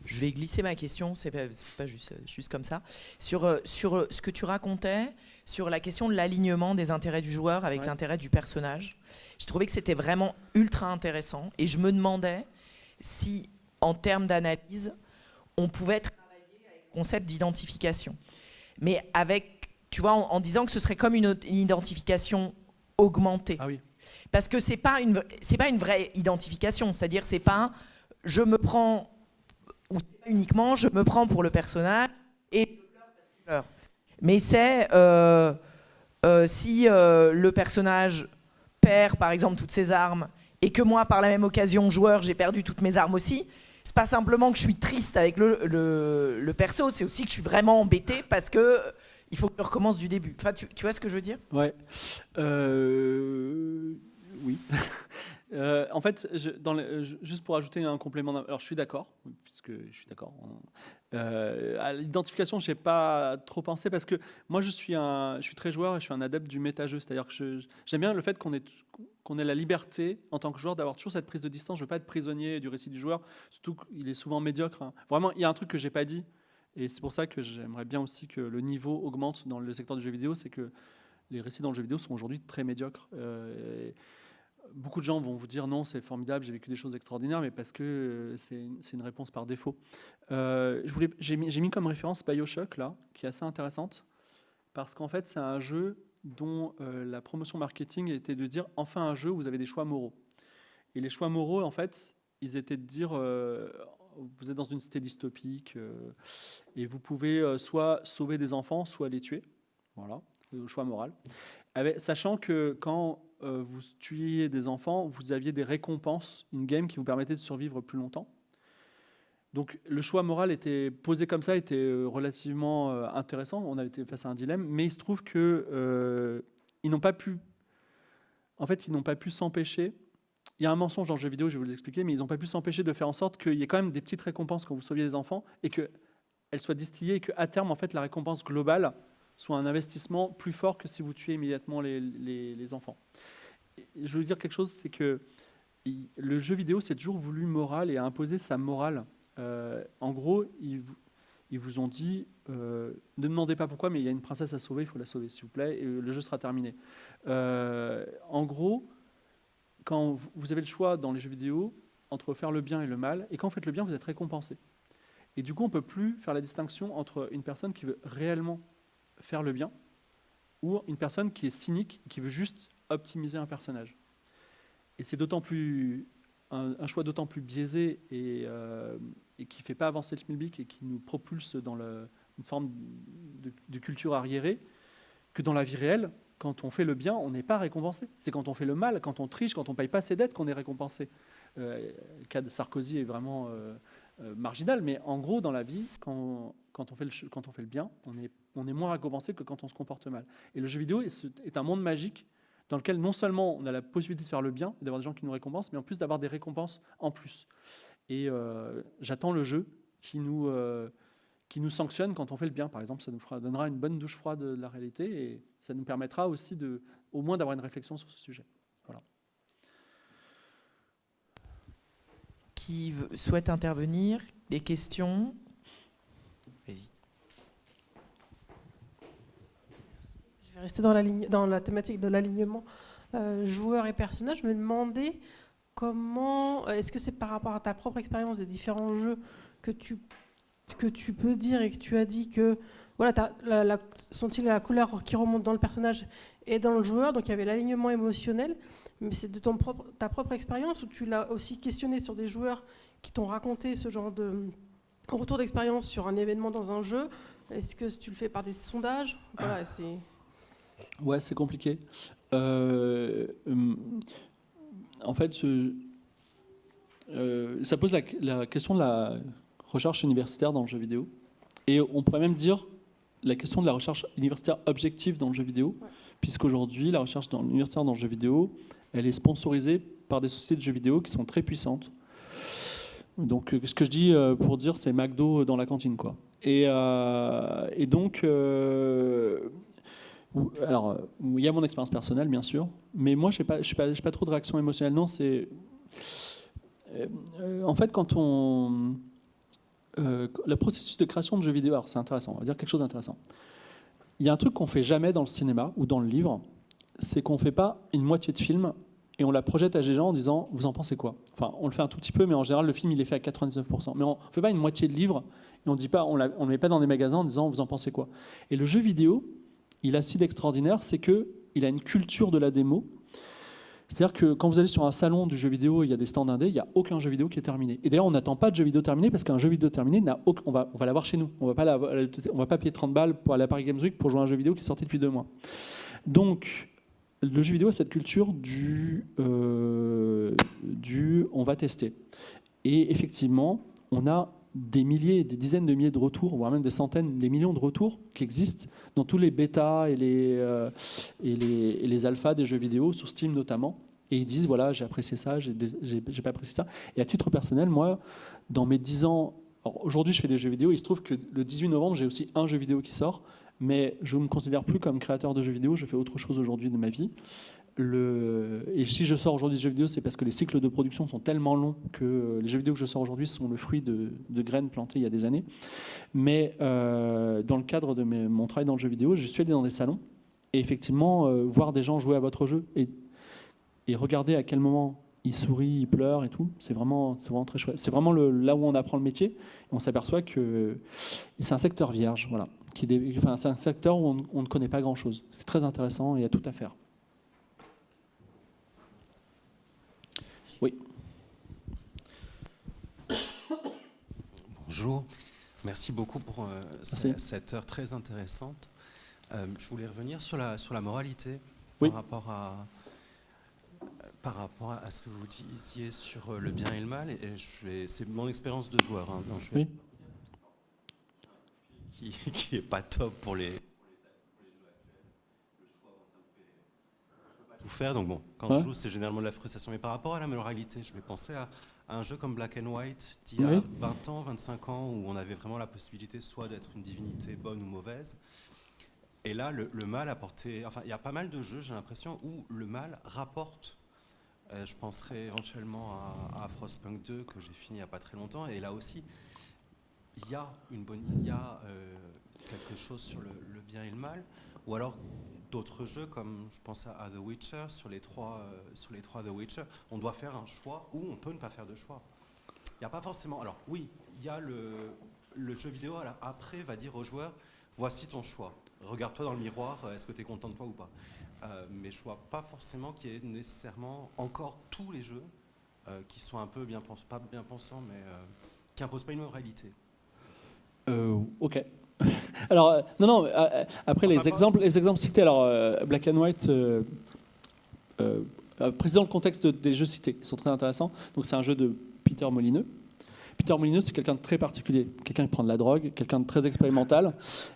Je vais glisser ma question, c'est pas juste comme ça, sur ce que tu racontais, sur la question de l'alignement des intérêts du joueur avec l'intérêt du personnage. J'ai trouvé que c'était vraiment ultra intéressant et je me demandais si, en termes d'analyse, on pouvait travailler avec le concept d'identification. Mais avec, tu vois, en disant que ce serait comme une identification augmentée. Ah oui. Parce que c'est pas une vraie identification, c'est-à-dire c'est pas je me prends... ou c'est pas uniquement je me prends pour le personnage et je pleure parce qu'il pleure. Mais c'est si le personnage perd par exemple toutes ses armes et que moi par la même occasion joueur j'ai perdu toutes mes armes aussi, c'est pas simplement que je suis triste avec le perso, c'est aussi que je suis vraiment embêté parce que il faut que je recommence du début. Enfin, tu vois ce que je veux dire ? Ouais. Oui. En fait, juste pour ajouter un complément, alors je suis d'accord, puisque je suis d'accord. À l'identification, je n'ai pas trop pensé parce que moi, je suis très joueur et je suis un adepte du méta-jeu, c'est-à-dire que j'aime bien le fait qu'on ait la liberté en tant que joueur d'avoir toujours cette prise de distance. Je ne veux pas être prisonnier du récit du joueur, surtout qu'il est souvent médiocre. Hein. Vraiment, il y a un truc que j'ai pas dit. Et c'est pour ça que j'aimerais bien aussi que le niveau augmente dans le secteur du jeu vidéo, c'est que les récits dans le jeu vidéo sont aujourd'hui très médiocres. Beaucoup de gens vont vous dire non, c'est formidable, j'ai vécu des choses extraordinaires, mais parce que c'est une réponse par défaut. J'ai mis comme référence BioShock, là, qui est assez intéressante, parce qu'en fait, c'est un jeu dont la promotion marketing était de dire enfin un jeu où vous avez des choix moraux. Et les choix moraux, en fait, ils étaient de dire vous êtes dans une cité dystopique et vous pouvez soit sauver des enfants, soit les tuer. Voilà, le choix moral. Sachant que quand vous tuiez des enfants, vous aviez des récompenses in-game qui vous permettaient de survivre plus longtemps. Donc le choix moral était posé comme ça, était relativement intéressant. On avait été face à un dilemme, mais il se trouve que ils n'ont pas pu. En fait, ils n'ont pas pu s'empêcher. Il y a un mensonge dans le jeu vidéo, je vais vous l'expliquer, mais ils n'ont pas pu s'empêcher de faire en sorte qu'il y ait quand même des petites récompenses quand vous sauviez les enfants et qu'elles soient distillées et qu'à terme, en fait, la récompense globale soit un investissement plus fort que si vous tuez immédiatement les enfants. Et je veux dire quelque chose, c'est que le jeu vidéo s'est toujours voulu moral et a imposé sa morale. En gros, ils vous ont dit ne demandez pas pourquoi, mais il y a une princesse à sauver, il faut la sauver, s'il vous plaît, et le jeu sera terminé. En gros, quand vous avez le choix dans les jeux vidéo entre faire le bien et le mal, et quand vous faites le bien, vous êtes récompensé. Et du coup, on ne peut plus faire la distinction entre une personne qui veut réellement faire le bien ou une personne qui est cynique, qui veut juste optimiser un personnage. Et c'est d'autant plus un choix d'autant plus biaisé et qui ne fait pas avancer le schmilblick et qui nous propulse dans une forme de culture arriérée que dans la vie réelle, quand on fait le bien, on n'est pas récompensé. C'est quand on fait le mal, quand on triche, quand on ne paye pas ses dettes qu'on est récompensé. Le cas de Sarkozy est vraiment marginal, mais en gros, dans la vie, quand on fait le bien, on est moins récompensé que quand on se comporte mal. Et le jeu vidéo est un monde magique dans lequel non seulement on a la possibilité de faire le bien, d'avoir des gens qui nous récompensent, mais en plus d'avoir des récompenses en plus. Et j'attends le jeu qui nous sanctionne quand on fait le bien. Par exemple, ça nous donnera une bonne douche froide de la réalité et ça nous permettra aussi au moins d'avoir une réflexion sur ce sujet. Voilà. Qui souhaite intervenir? Des questions? Vas-y. Je vais rester dans la thématique de l'alignement joueur et personnage. Je me demandais comment, est-ce que c'est par rapport à ta propre expérience des différents jeux que tu peux dire et que tu as dit que voilà, tu as senti la couleur qui remonte dans le personnage et dans le joueur, donc il y avait l'alignement émotionnel, mais c'est de ta propre expérience ou tu l'as aussi questionné sur des joueurs qui t'ont raconté ce genre de retour d'expérience sur un événement dans un jeu? Est-ce que tu le fais par des sondages? Voilà, Ouais, c'est compliqué. En fait, ça pose la question de la recherche universitaire dans le jeu vidéo. Et on pourrait même dire la question de la recherche universitaire objective dans le jeu vidéo, puisqu'aujourd'hui, la recherche universitaire dans le jeu vidéo, elle est sponsorisée par des sociétés de jeux vidéo qui sont très puissantes. Donc, ce que je dis pour dire, c'est McDo dans la cantine, quoi. Et donc... alors, il y a mon expérience personnelle, bien sûr, mais moi, je n'ai pas trop de réaction émotionnelle. Non, c'est... en fait, quand le processus de création de jeux vidéo, alors c'est intéressant, on va dire quelque chose d'intéressant. Il y a un truc qu'on ne fait jamais dans le cinéma ou dans le livre, c'est qu'on ne fait pas une moitié de film et on la projette à des gens en disant « vous en pensez quoi ?» Enfin, on le fait un tout petit peu, mais en général, le film, il est fait à 99%. Mais on ne fait pas une moitié de livre et on ne met pas dans des magasins en disant « vous en pensez quoi ?» Et le jeu vidéo, il a si d'extraordinaire, c'est qu'il a une culture de la démo. C'est-à-dire que quand vous allez sur un salon du jeu vidéo, il y a des stands indés, il n'y a aucun jeu vidéo qui est terminé. Et d'ailleurs, on n'attend pas de jeu vidéo terminé parce qu'un jeu vidéo terminé, on va l'avoir chez nous. On va pas payer 30 balles pour aller à Paris Games Week pour jouer à un jeu vidéo qui est sorti depuis 2 mois. Donc, le jeu vidéo a cette culture du on va tester. Et effectivement, on a des milliers, des dizaines de milliers de retours, voire même des centaines, des millions de retours qui existent dans tous les bêtas et les alphas des jeux vidéo, sur Steam notamment. Et ils disent, voilà, j'ai apprécié ça, j'ai pas apprécié ça. Et à titre personnel, moi, dans mes 10 ans... Aujourd'hui, je fais des jeux vidéo. Il se trouve que le 18 novembre, j'ai aussi un jeu vidéo qui sort. Mais je ne me considère plus comme créateur de jeux vidéo. Je fais autre chose aujourd'hui de ma vie. Et si je sors aujourd'hui de jeux vidéo, c'est parce que les cycles de production sont tellement longs que les jeux vidéo que je sors aujourd'hui sont le fruit de graines plantées il y a des années. Mais dans le cadre de mon travail dans le jeu vidéo, je suis allé dans des salons et effectivement, voir des gens jouer à votre jeu et regarder à quel moment ils sourient, ils pleurent et tout, c'est vraiment très chouette. C'est vraiment là où on apprend le métier. Et on s'aperçoit que c'est un secteur vierge, voilà. C'est un secteur où on ne connaît pas grand-chose. C'est très intéressant et il y a tout à faire. Oui. Bonjour, merci beaucoup pour cette heure très intéressante. Je voulais revenir sur la moralité, oui, par rapport à Par rapport à ce que vous disiez sur le bien et le mal, c'est mon expérience de joueur. Hein, donc Oui. Qui est pas top pour les tout faire. Donc bon, quand je joue, c'est généralement de la frustration. Mais par rapport à la moralité, je vais penser à un jeu comme Black and White d'il y a 20 ans, 25 ans, où on avait vraiment la possibilité soit d'être une divinité bonne ou mauvaise. Et là, le mal apportait... Enfin, il y a pas mal de jeux, j'ai l'impression, où le mal rapporte. Je penserai éventuellement à Frostpunk 2, que j'ai fini il n'y a pas très longtemps. Et là aussi, il y a quelque chose sur le bien et le mal. Ou alors d'autres jeux, comme je pense à The Witcher, sur les trois The Witcher, on doit faire un choix ou on peut ne pas faire de choix. Il n'y a pas forcément... Alors oui, il y a le jeu vidéo, après va dire aux joueurs, voici ton choix. Regarde-toi dans le miroir, est-ce que tu es content de toi ou pas? Mais je ne vois pas forcément qu'il y ait nécessairement encore tous les jeux qui sont un peu pas bien pensants, mais qui n'imposent pas une moralité. Ok. Alors, non, après les exemples cités, alors Black and White, précisant le contexte des jeux cités, ils sont très intéressants. Donc c'est un jeu de Peter Molineux. Peter Molineux, c'est quelqu'un de très particulier, quelqu'un qui prend de la drogue, quelqu'un de très expérimental,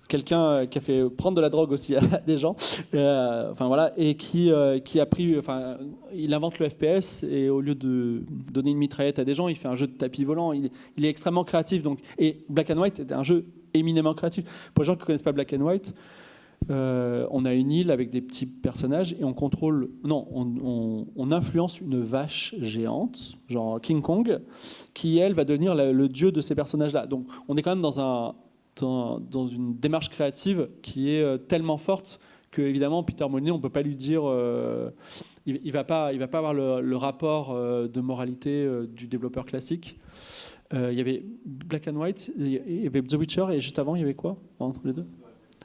quelqu'un qui a fait prendre de la drogue aussi à des gens, enfin voilà, et qui a pris, enfin, il invente le FPS et au lieu de donner une mitraillette à des gens, il fait un jeu de tapis volant. Il est extrêmement créatif, donc. Et Black and White est un jeu éminemment créatif. Pour les gens qui ne connaissent pas Black and White, on a une île avec des petits personnages et on contrôle, non, on influence une vache géante, genre King Kong, qui elle va devenir le dieu de ces personnages-là. Donc on est quand même dans une démarche créative qui est tellement forte que évidemment Peter Molineux, on peut pas lui dire, il va pas avoir le rapport de moralité du développeur classique. Il y avait Black and White, il y avait The Witcher et juste avant il y avait quoi entre les deux?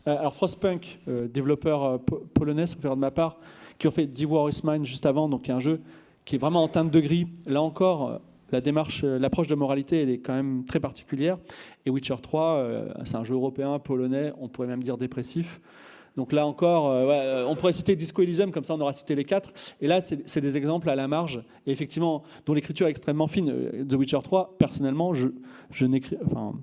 Alors Frostpunk, développeur polonais, sauf erreur de ma part, qui ont fait The War is Mine juste avant, donc un jeu qui est vraiment en teinte de gris. Là encore, la démarche, l'approche de moralité, elle est quand même très particulière. Et Witcher 3, c'est un jeu européen, polonais, on pourrait même dire dépressif. Donc là encore, on pourrait citer Disco Elysium, comme ça on aura cité les 4. Et là, c'est des exemples à la marge, et effectivement, dont l'écriture est extrêmement fine. The Witcher 3, personnellement, je n'écris... Enfin,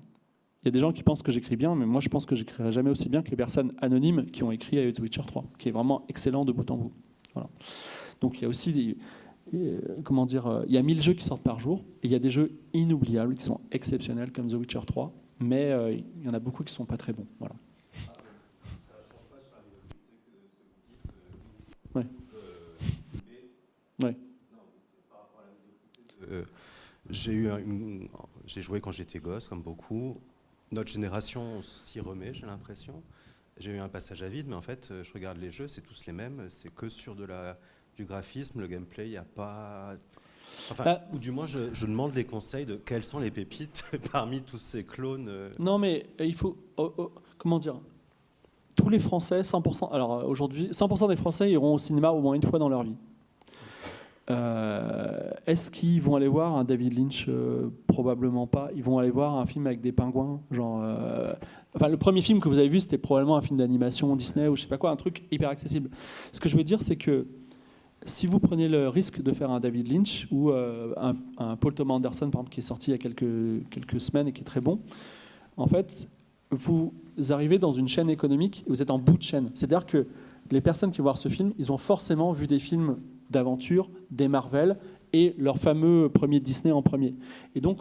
il y a des gens qui pensent que j'écris bien, mais moi je pense que j'écrirai jamais aussi bien que les personnes anonymes qui ont écrit à The Witcher 3, qui est vraiment excellent de bout en bout. Voilà. Donc il y a aussi comment dire, il y a 1000 jeux qui sortent par jour, et il y a des jeux inoubliables qui sont exceptionnels comme The Witcher 3, mais il y en a beaucoup qui sont pas très bons. Voilà. Ouais. Ouais. J'ai joué quand j'étais gosse, comme beaucoup. Notre génération s'y remet, j'ai l'impression. J'ai eu un passage à vide, mais en fait, je regarde les jeux, c'est tous les mêmes. C'est que sur du graphisme, le gameplay, il n'y a pas... Enfin, ou du moins, je demande les conseils de quelles sont les pépites parmi tous ces clones. Non, mais il faut... comment dire, tous les Français, 100%... Alors aujourd'hui, 100% des Français iront au cinéma au moins une fois dans leur vie. Est-ce qu'ils vont aller voir un David Lynch? Probablement pas. Ils vont aller voir un film avec des pingouins, genre. Enfin, le premier film que vous avez vu, c'était probablement un film d'animation Disney ou je sais pas quoi, un truc hyper accessible. Ce que je veux dire, c'est que si vous prenez le risque de faire un David Lynch ou un Paul Thomas Anderson, par exemple, qui est sorti il y a quelques semaines et qui est très bon, en fait, vous arrivez dans une chaîne économique et vous êtes en bout de chaîne. C'est-à-dire que les personnes qui vont voir ce film, ils ont forcément vu des films d'aventure, des Marvel et leur fameux premier Disney en premier. Et donc,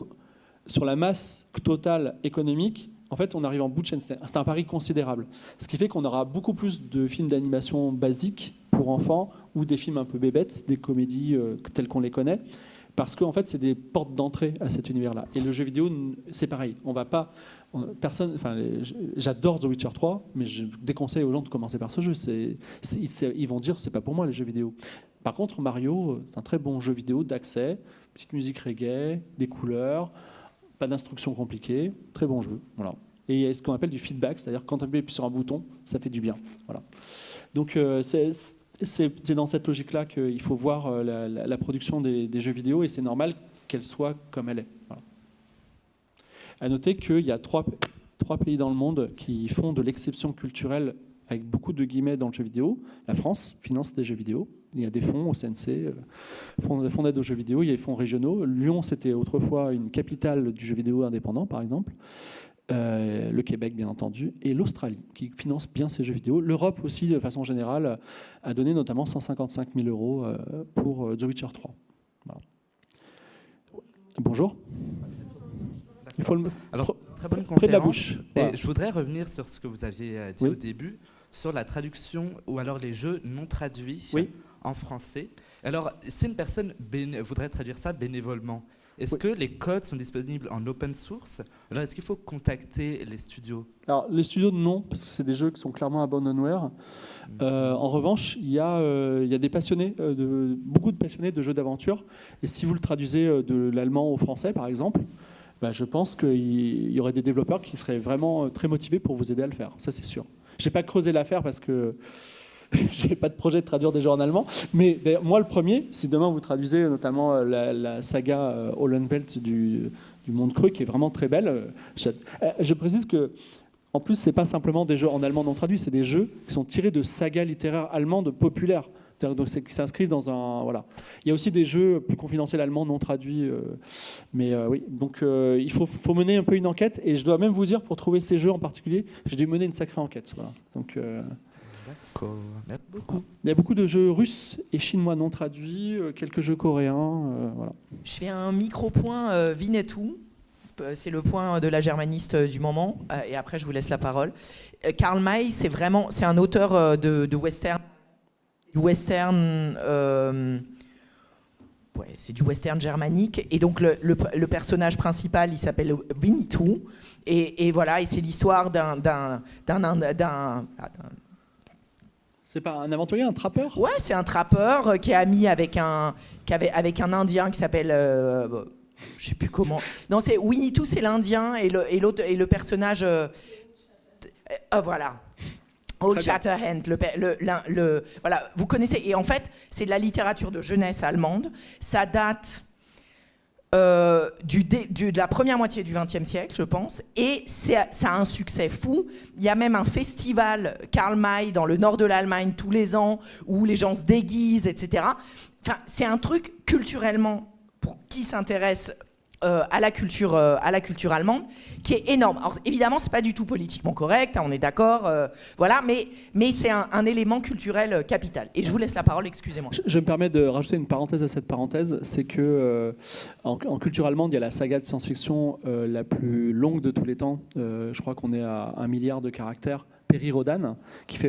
sur la masse totale économique, en fait, on arrive en bout de chaîne. C'est un pari considérable. Ce qui fait qu'on aura beaucoup plus de films d'animation basiques pour enfants ou des films un peu bébêtes, des comédies telles qu'on les connaît, parce qu'en fait, c'est des portes d'entrée à cet univers-là. Et le jeu vidéo, c'est pareil. On va pas... j'adore The Witcher 3, mais je déconseille aux gens de commencer par ce jeu. Ils vont dire c'est pas pour moi les jeux vidéo. Par contre, Mario, c'est un très bon jeu vidéo d'accès, petite musique reggae, des couleurs, pas d'instructions compliquées, très bon jeu. Voilà. Et il y a ce qu'on appelle du feedback, c'est-à-dire quand on appuie sur un bouton, ça fait du bien. Voilà. Donc c'est dans cette logique-là qu'il faut voir la production des jeux vidéo, et c'est normal qu'elle soit comme elle est. Voilà. À noter qu'il y a trois pays dans le monde qui font de l'exception culturelle avec beaucoup de guillemets dans le jeu vidéo. La France finance des jeux vidéo. Il y a des fonds au CNC, fonds d'aide aux jeux vidéo, il y a des fonds régionaux. Lyon, c'était autrefois une capitale du jeu vidéo indépendant, par exemple. Le Québec, bien entendu, et l'Australie, qui finance bien ces jeux vidéo. L'Europe aussi, de façon générale, a donné notamment 155 000 euros pour The Witcher 3. Voilà. Bonjour. Il faut Alors, très bonne près de la conférence. bouche. Et Voilà. je voudrais revenir sur ce que vous aviez dit Oui. au début, sur la traduction ou alors les jeux non traduits Oui. en français. Alors, si une personne voudrait traduire ça bénévolement, est-ce Oui. que les codes sont disponibles en open source? Alors, est-ce qu'il faut contacter les studios? Alors, les studios, non, parce que c'est des jeux qui sont clairement abandonware. En revanche, il y a des passionnés, beaucoup de passionnés de jeux d'aventure. Et si vous le traduisez de l'allemand au français, par exemple, bah, je pense qu'il y aurait des développeurs qui seraient vraiment très motivés pour vous aider à le faire. Ça, c'est sûr. Je n'ai pas creusé l'affaire parce que je n'ai pas de projet de traduire des jeux en allemand. Mais moi, le premier, si demain vous traduisez notamment la saga Hollenwelt du Monde Creux, qui est vraiment très belle, je précise que en plus, ce n'est pas simplement des jeux en allemand non traduits, c'est des jeux qui sont tirés de sagas littéraires allemandes populaires. Donc, qui s'inscrivent dans un... Voilà. Il y a aussi des jeux plus confidentiels allemands non traduits. Mais oui, donc il faut mener un peu une enquête. Et je dois même vous dire, pour trouver ces jeux en particulier, j'ai dû mener une sacrée enquête. Voilà. Donc, D'accord. Merci beaucoup. il y a beaucoup de jeux russes et chinois non traduits, quelques jeux coréens. Voilà. Je fais un micro-point Vinnetou. C'est le point de la germaniste du moment. Et après, je vous laisse la parole. Karl May, c'est un auteur de western. Du western, c'est du western germanique, et donc le personnage principal, il s'appelle Winnetou, et voilà, et c'est l'histoire d'un C'est pas un aventurier, un trappeur? ouais, c'est un trappeur qui est ami avec un Indien qui s'appelle je sais plus comment. Non, c'est Winnetou, c'est l'Indien, et le personnage voilà. Old Shatterhand, voilà, vous connaissez. Et en fait, c'est de la littérature de jeunesse allemande. Ça date de la première moitié du XXe siècle, je pense. Et ça a un succès fou. Il y a même un festival Karl May dans le nord de l'Allemagne tous les ans où les gens se déguisent, etc. Enfin, c'est un truc culturellement, pour qui s'intéresse à la culture allemande, qui est énorme. Alors évidemment, c'est pas du tout politiquement correct, hein, on est d'accord, voilà, mais c'est un élément culturel capital. Et je vous laisse la parole, excusez-moi. Je me permets de rajouter une parenthèse à cette parenthèse, c'est que en culture allemande, il y a la saga de science-fiction la plus longue de tous les temps. Je crois qu'on est à 1 milliard de caractères. Peri Rodan, qui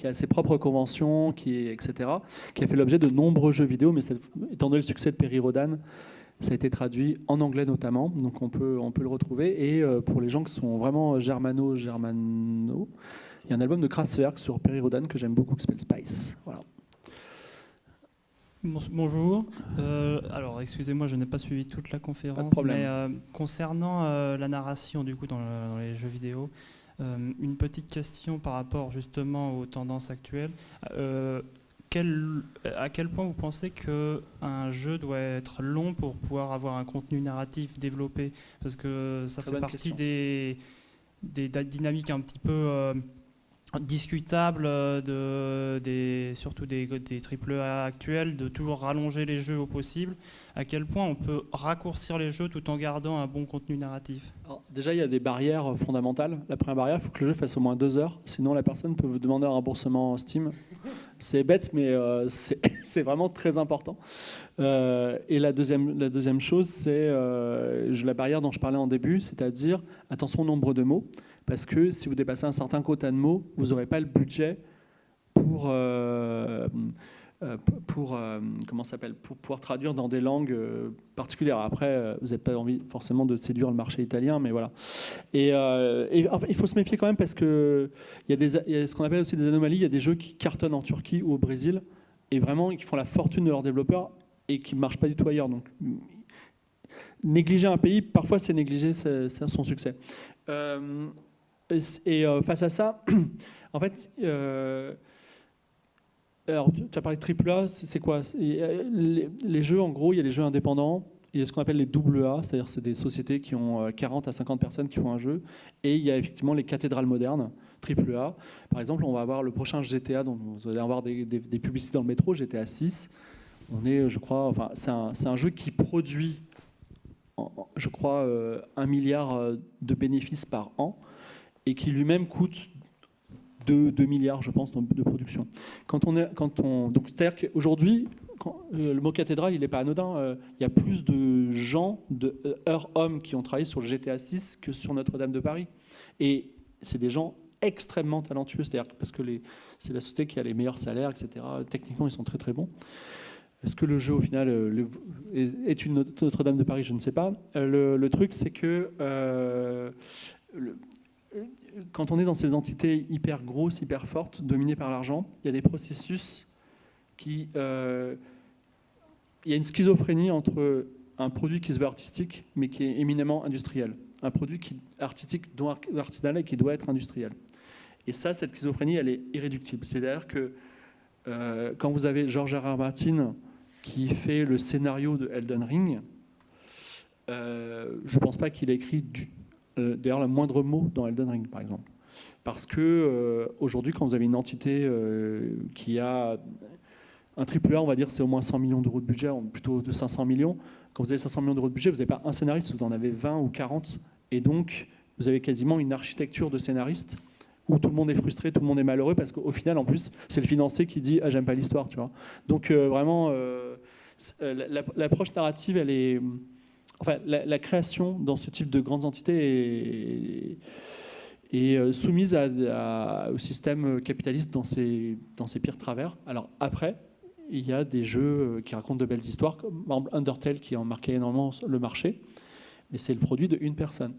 a ses propres conventions, etc., qui a fait l'objet de nombreux jeux vidéo, mais étant donné le succès de Peri Rodan, ça a été traduit en anglais notamment, donc on peut le retrouver. Et pour les gens qui sont vraiment germano, il y a un album de Kraftwerk sur Peri Rodan que j'aime beaucoup, qui s'appelle Spice. Voilà. Bonjour. Alors, excusez-moi, je n'ai pas suivi toute la conférence. Pas de problème. Mais concernant la narration, du coup, dans les jeux vidéo, une petite question par rapport justement aux tendances actuelles. À quel point vous pensez qu'un jeu doit être long pour pouvoir avoir un contenu narratif développé? Parce que ça fait partie des dynamiques un petit peu discutables, surtout des AAA actuels, de toujours rallonger les jeux au possible. À quel point on peut raccourcir les jeux tout en gardant un bon contenu narratif? Alors, déjà, il y a des barrières fondamentales. La première barrière, il faut que le jeu fasse au moins 2 heures, sinon la personne peut vous demander un remboursement Steam. C'est bête, mais c'est vraiment très important. Et la deuxième chose, c'est la barrière dont je parlais en début, c'est-à-dire attention au nombre de mots, parce que si vous dépassez un certain quota de mots, vous n'aurez pas le budget pour pouvoir traduire dans des langues particulières. Après, vous n'avez pas envie forcément de séduire le marché italien, mais voilà. Et enfin, il faut se méfier quand même parce qu'il y a ce qu'on appelle aussi des anomalies. Il y a des jeux qui cartonnent en Turquie ou au Brésil et vraiment qui font la fortune de leurs développeurs et qui ne marchent pas du tout ailleurs. Donc, négliger un pays, parfois, c'est négliger son succès. Face à ça, en fait... Alors, tu as parlé de AAA, c'est quoi? Les jeux, en gros, il y a des jeux indépendants il y a ce qu'on appelle les AA, c'est-à-dire c'est des sociétés qui ont 40 à 50 personnes qui font un jeu. Et il y a effectivement les cathédrales modernes, AAA. Par exemple, on va avoir le prochain GTA, dont vous allez avoir des publicités dans le métro, GTA 6. On est, je crois, enfin, c'est un jeu qui produit, je crois, 1 milliard de bénéfices par an et qui lui-même coûte 2 milliards, je pense, de production. Donc, c'est-à-dire qu'aujourd'hui, le mot cathédrale, il n'est pas anodin. Il y a plus de gens, de hommes qui ont travaillé sur le GTA 6 que sur Notre-Dame de Paris. Et c'est des gens extrêmement talentueux, c'est-à-dire parce que c'est la société qui a les meilleurs salaires, etc. Techniquement, ils sont très très bons. Est-ce que le jeu, au final, est une Notre-Dame de Paris? Je ne sais pas. Le truc, c'est que quand on est dans ces entités hyper grosses, hyper fortes, dominées par l'argent, il y a des processus qui... il y a une schizophrénie entre un produit qui se veut artistique, mais qui est éminemment industriel. Un produit artistique, artisanal, et qui doit être industriel. Et ça, cette schizophrénie, elle est irréductible. C'est-à-dire que quand vous avez George R.R. Martin qui fait le scénario de Elden Ring, je ne pense pas qu'il ait écrit d'ailleurs le moindre mot dans Elden Ring, par exemple. Parce que aujourd'hui, quand vous avez une entité qui a un AAA, on va dire, c'est au moins 100 millions d'euros de budget, plutôt de 500 millions. Quand vous avez 500 millions d'euros de budget, vous n'avez pas un scénariste, vous en avez 20 ou 40. Et donc, vous avez quasiment une architecture de scénaristes où tout le monde est frustré, tout le monde est malheureux, parce qu'au final, en plus, c'est le financier qui dit « Ah, j'aime pas l'histoire », tu vois. Donc, vraiment, l'approche narrative, elle est... Enfin, la création dans ce type de grandes entités est soumise au système capitaliste dans ses pires travers. Alors après, il y a des jeux qui racontent de belles histoires, comme par exemple Undertale qui a marqué énormément le marché, mais c'est le produit d'une personne.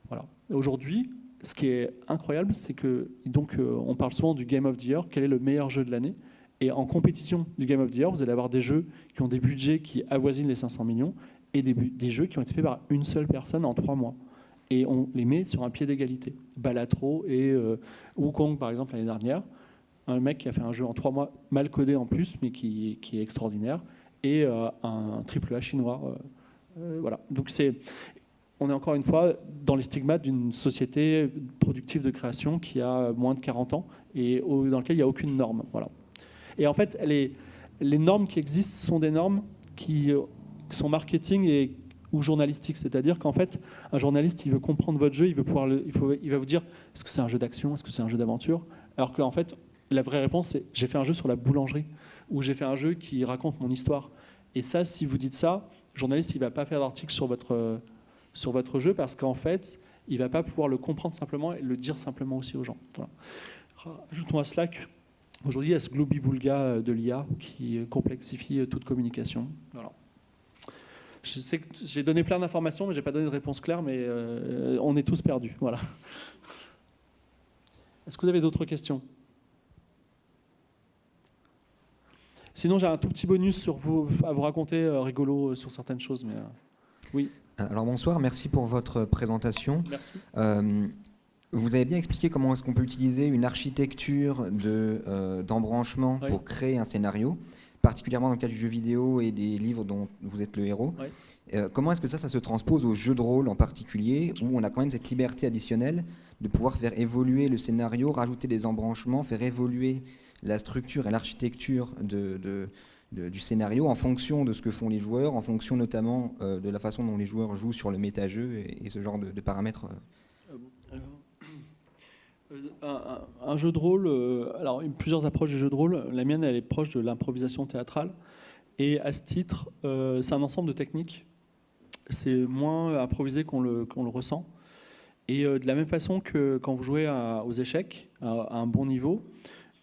Voilà. Aujourd'hui, ce qui est incroyable, c'est que donc on parle souvent du Game of the Year, quel est le meilleur jeu de l'année, et en compétition du Game of the Year, vous allez avoir des jeux qui ont des budgets qui avoisinent les 500 millions et des jeux qui ont été faits par une seule personne en 3 mois. Et on les met sur un pied d'égalité. Balatro et Wukong, par exemple, l'année dernière. Un mec qui a fait un jeu en 3 mois, mal codé en plus, mais qui est extraordinaire. Et un AAA chinois. Voilà. Donc on est encore une fois dans les stigmates d'une société productive de création qui a moins de 40 ans et dans laquelle il n'y a aucune norme. Voilà. Et en fait, les normes qui existent sont des normes qui sont marketing ou journalistique, c'est-à-dire qu'en fait, un journaliste, il veut comprendre votre jeu, il va vous dire, est-ce que c'est un jeu d'action, est-ce que c'est un jeu d'aventure, alors qu'en fait, la vraie réponse, c'est, j'ai fait un jeu sur la boulangerie, ou j'ai fait un jeu qui raconte mon histoire. Et ça, si vous dites ça, le journaliste, il ne va pas faire d'article sur votre jeu, parce qu'en fait, il ne va pas pouvoir le comprendre simplement et le dire simplement aussi aux gens. Voilà. Ajoutons à cela qu'aujourd'hui, il y a ce globi-boulga de l'IA qui complexifie toute communication. Voilà. Je sais que j'ai donné plein d'informations, mais je n'ai pas donné de réponse claire, mais on est tous perdus. Voilà. Est-ce que vous avez d'autres questions? Sinon, j'ai un tout petit bonus à vous raconter, rigolo, sur certaines choses. Mais, oui. Alors bonsoir, merci pour votre présentation. Merci. Vous avez bien expliqué comment est-ce qu'on peut utiliser une architecture d'embranchement pour créer un scénario, particulièrement dans le cas du jeu vidéo et des livres dont vous êtes le héros. Ouais. Comment est-ce que ça se transpose au jeu de rôle en particulier, où on a quand même cette liberté additionnelle de pouvoir faire évoluer le scénario, rajouter des embranchements, faire évoluer la structure et l'architecture du scénario en fonction de ce que font les joueurs, en fonction notamment de la façon dont les joueurs jouent sur le méta-jeu et ce genre de paramètres. Un jeu de rôle, alors plusieurs approches du jeu de rôle. La mienne, elle est proche de l'improvisation théâtrale. Et à ce titre, c'est un ensemble de techniques. C'est moins improvisé qu'on le ressent. Et de la même façon que quand vous jouez aux échecs, à un bon niveau,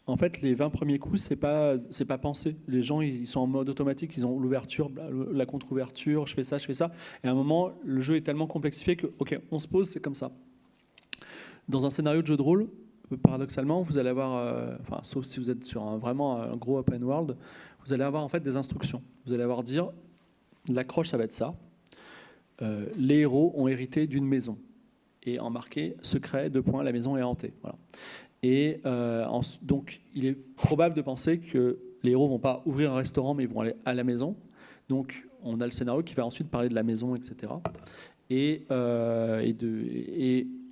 en fait, les 20 premiers coups, c'est pas pensé. Les gens, ils sont en mode automatique, ils ont l'ouverture, la contre-ouverture, je fais ça. Et à un moment, le jeu est tellement complexifié que, ok, on se pose, c'est comme ça. Dans un scénario de jeu de rôle, paradoxalement, vous allez avoir, sauf si vous êtes sur vraiment un gros open world, vous allez avoir en fait des instructions. Vous allez avoir dire, l'accroche, ça va être ça. Les héros ont hérité d'une maison. Et en marqué, secret, : la maison est hantée. Voilà. Et donc, il est probable de penser que les héros ne vont pas ouvrir un restaurant, mais ils vont aller à la maison. Donc, on a le scénario qui va ensuite parler de la maison, etc. Et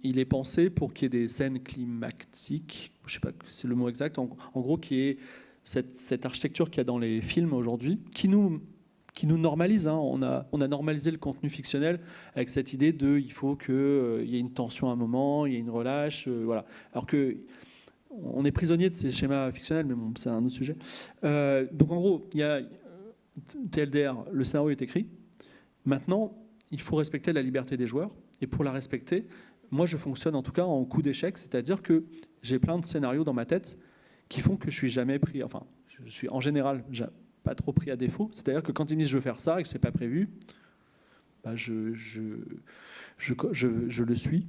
il est pensé pour qu'il y ait des scènes climactiques, je ne sais pas si c'est le mot exact, en gros, qui est cette architecture qu'il y a dans les films aujourd'hui, qui nous normalise. Hein. On a normalisé le contenu fictionnel avec cette idée il faut qu'il y ait une tension à un moment, il y ait une relâche, voilà. Alors que on est prisonnier de ces schémas fictionnels, mais bon, c'est un autre sujet. Donc en gros, il y a TLDR, le scénario est écrit. Maintenant, il faut respecter la liberté des joueurs. Et pour la respecter, moi je fonctionne en tout cas en coup d'échec, c'est-à-dire que j'ai plein de scénarios dans ma tête qui font que je suis jamais pris, enfin, je suis en général pas trop pris à défaut. C'est-à-dire que quand ils me disent je veux faire ça et que c'est pas prévu, bah je le suis.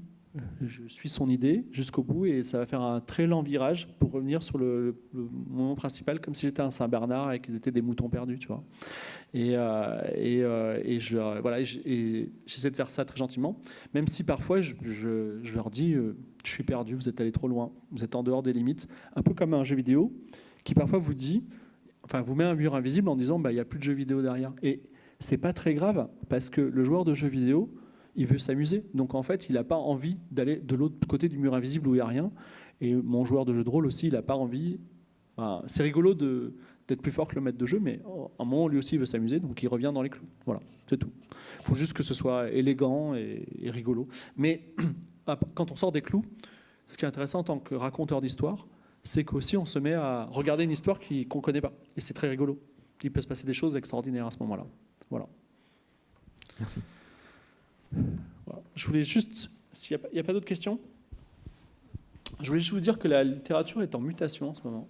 Je suis son idée jusqu'au bout et ça va faire un très lent virage pour revenir sur le moment principal, comme si j'étais un Saint-Bernard et qu'ils étaient des moutons perdus, tu vois. Et j'essaie de faire ça très gentiment, même si parfois je leur dis je suis perdu, vous êtes allé trop loin, vous êtes en dehors des limites, un peu comme un jeu vidéo qui parfois vous dit, enfin vous met un mur invisible en disant bah il y a plus de jeux vidéo derrière. Et c'est pas très grave parce que le joueur de jeux vidéo il veut s'amuser. Donc en fait, il n'a pas envie d'aller de l'autre côté du mur invisible où il n'y a rien. Et mon joueur de jeu de rôle aussi, il n'a pas envie. Enfin, c'est rigolo d'être plus fort que le maître de jeu, mais à un moment, lui aussi, il veut s'amuser, donc il revient dans les clous. Voilà, c'est tout. Il faut juste que ce soit élégant et rigolo. Mais quand on sort des clous, ce qui est intéressant en tant que raconteur d'histoire, c'est qu'aussi on se met à regarder une histoire qu'on ne connaît pas. Et c'est très rigolo. Il peut se passer des choses extraordinaires à ce moment-là. Voilà. Merci. Voilà. Je voulais juste, s'il n'y a pas d'autres questions, je voulais juste vous dire que la littérature est en mutation en ce moment.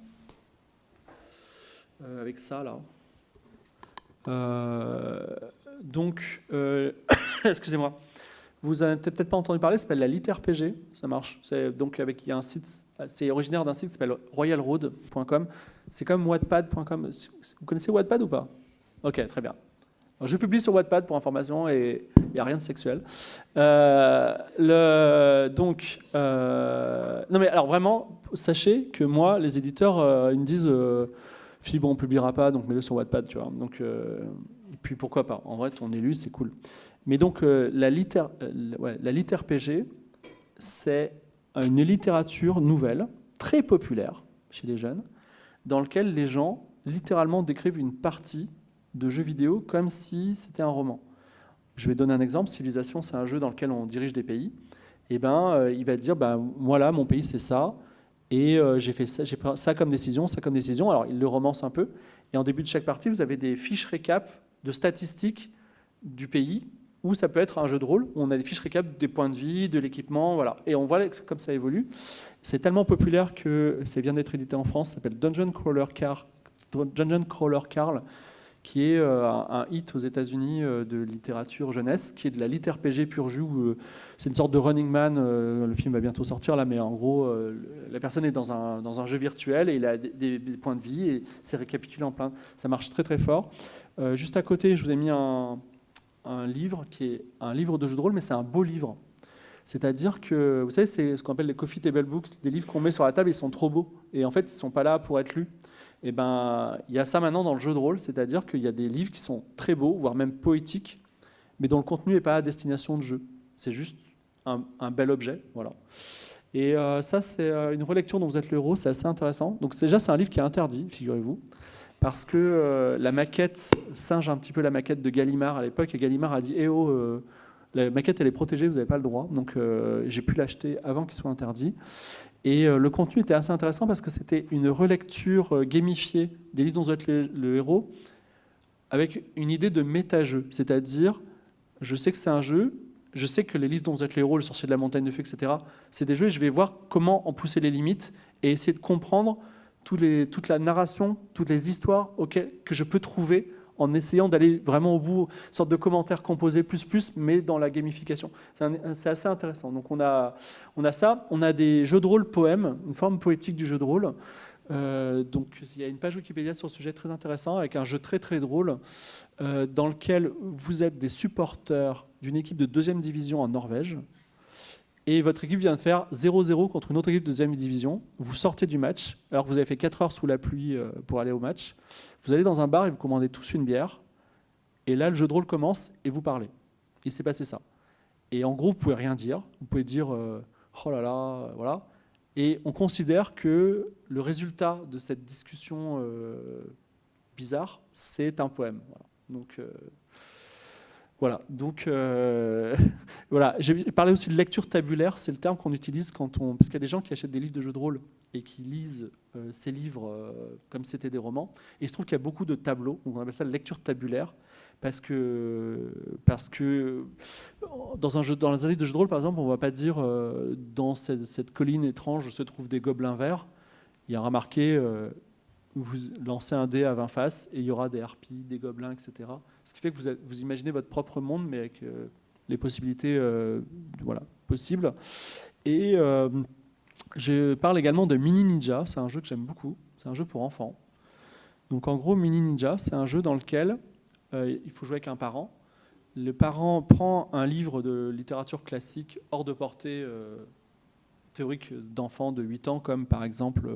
Avec ça, là. Donc, excusez-moi, vous n'avez peut-être pas entendu parler, ça s'appelle la LitRPG, ça marche. Il y a un site, c'est originaire d'un site qui s'appelle royalroad.com. C'est comme wattpad.com. Vous connaissez Wattpad ou pas? Ok, très bien. Alors, je publie sur Wattpad pour information et il n'y a rien de sexuel. Non mais alors vraiment, sachez que moi, les éditeurs, ils me disent Philippe, on ne publiera pas, donc mets-le sur Wattpad, tu vois. Donc, puis pourquoi pas? En vrai, ton élu, c'est cool. Mais donc, la LitRPG, c'est une littérature nouvelle, très populaire chez les jeunes, dans laquelle les gens, littéralement, décrivent une partie de jeux vidéo comme si c'était un roman. Je vais donner un exemple. Civilisation, c'est un jeu dans lequel on dirige des pays. Et il va dire, voilà, mon pays, c'est ça. Et j'ai fait ça, j'ai pris ça comme décision, ça comme décision. Alors, il le romance un peu. Et en début de chaque partie, vous avez des fiches récap de statistiques du pays, où ça peut être un jeu de rôle, où on a des fiches récap des points de vie, de l'équipement, voilà. Et on voit comme ça évolue. C'est tellement populaire que ça vient d'être édité en France. Ça s'appelle Dungeon Crawler Carl, qui est un hit aux États-Unis de littérature jeunesse, qui est de la LitRPG pur jus. C'est une sorte de Running Man. Le film va bientôt sortir là, mais en gros, la personne est dans un jeu virtuel et il a des points de vie et c'est récapitulé en plein. Ça marche très très fort. Juste à côté, je vous ai mis un livre qui est un livre de jeu de rôle, mais c'est un beau livre. C'est-à-dire que, vous savez, c'est ce qu'on appelle les coffee table books, des livres qu'on met sur la table, ils sont trop beaux. Et en fait, ils ne sont pas là pour être lus. Et il y a ça maintenant dans le jeu de rôle, c'est-à-dire qu'il y a des livres qui sont très beaux, voire même poétiques, mais dont le contenu n'est pas à destination de jeu. C'est juste un bel objet, voilà. Et ça, c'est une relecture dont vous êtes le héros, c'est assez intéressant. Donc déjà, c'est un livre qui est interdit, figurez-vous, parce que la maquette singe un petit peu la maquette de Gallimard à l'époque, et Gallimard a dit « Eh oh, la maquette, elle est protégée, vous n'avez pas le droit. » Donc j'ai pu l'acheter avant qu'il soit interdit. Et le contenu était assez intéressant parce que c'était une relecture gamifiée des livres dont vous êtes le héros avec une idée de méta-jeu. C'est-à-dire, je sais que c'est un jeu, je sais que les livres dont vous êtes le héros, Le sorcier de la montagne de feu, etc., c'est des jeux et je vais voir comment en pousser les limites et essayer de comprendre toute la narration, toutes les histoires que je peux trouver en essayant d'aller vraiment au bout, une sorte de commentaire composé plus, mais dans la gamification. C'est assez intéressant. Donc on a ça, on a des jeux de rôle poèmes, une forme poétique du jeu de rôle. Donc il y a une page Wikipédia sur ce sujet très intéressant, avec un jeu très très drôle, dans lequel vous êtes des supporters d'une équipe de 2e division en Norvège, et votre équipe vient de faire 0-0 contre une autre équipe de 2e division. Vous sortez du match, alors que vous avez fait 4 heures sous la pluie pour aller au match. Vous allez dans un bar et vous commandez tous une bière. Et là, le jeu de rôle commence et vous parlez. Il s'est passé ça. Et en gros, vous pouvez rien dire. Vous pouvez dire oh là là, voilà. Et on considère que le résultat de cette discussion bizarre, c'est un poème. Voilà. Donc, voilà. J'ai parlé aussi de lecture tabulaire. C'est le terme qu'on utilise parce qu'il y a des gens qui achètent des livres de jeux de rôle et qui lisent ces livres comme si c'était des romans. Et je trouve qu'il y a beaucoup de tableaux. Donc on appelle ça lecture tabulaire. Parce que dans un livre de jeu de rôle, par exemple, on ne va pas dire dans cette colline étrange se trouvent des gobelins verts. Il y aura marqué vous lancez un dé à 20 faces et il y aura des harpies, des gobelins, etc. Ce qui fait que vous imaginez votre propre monde, mais avec les possibilités possibles. Et je parle également de Mini Ninja. C'est un jeu que j'aime beaucoup. C'est un jeu pour enfants. Donc en gros, Mini Ninja, c'est un jeu dans lequel il faut jouer avec un parent. Le parent prend un livre de littérature classique hors de portée théorique d'enfants de 8 ans, comme par exemple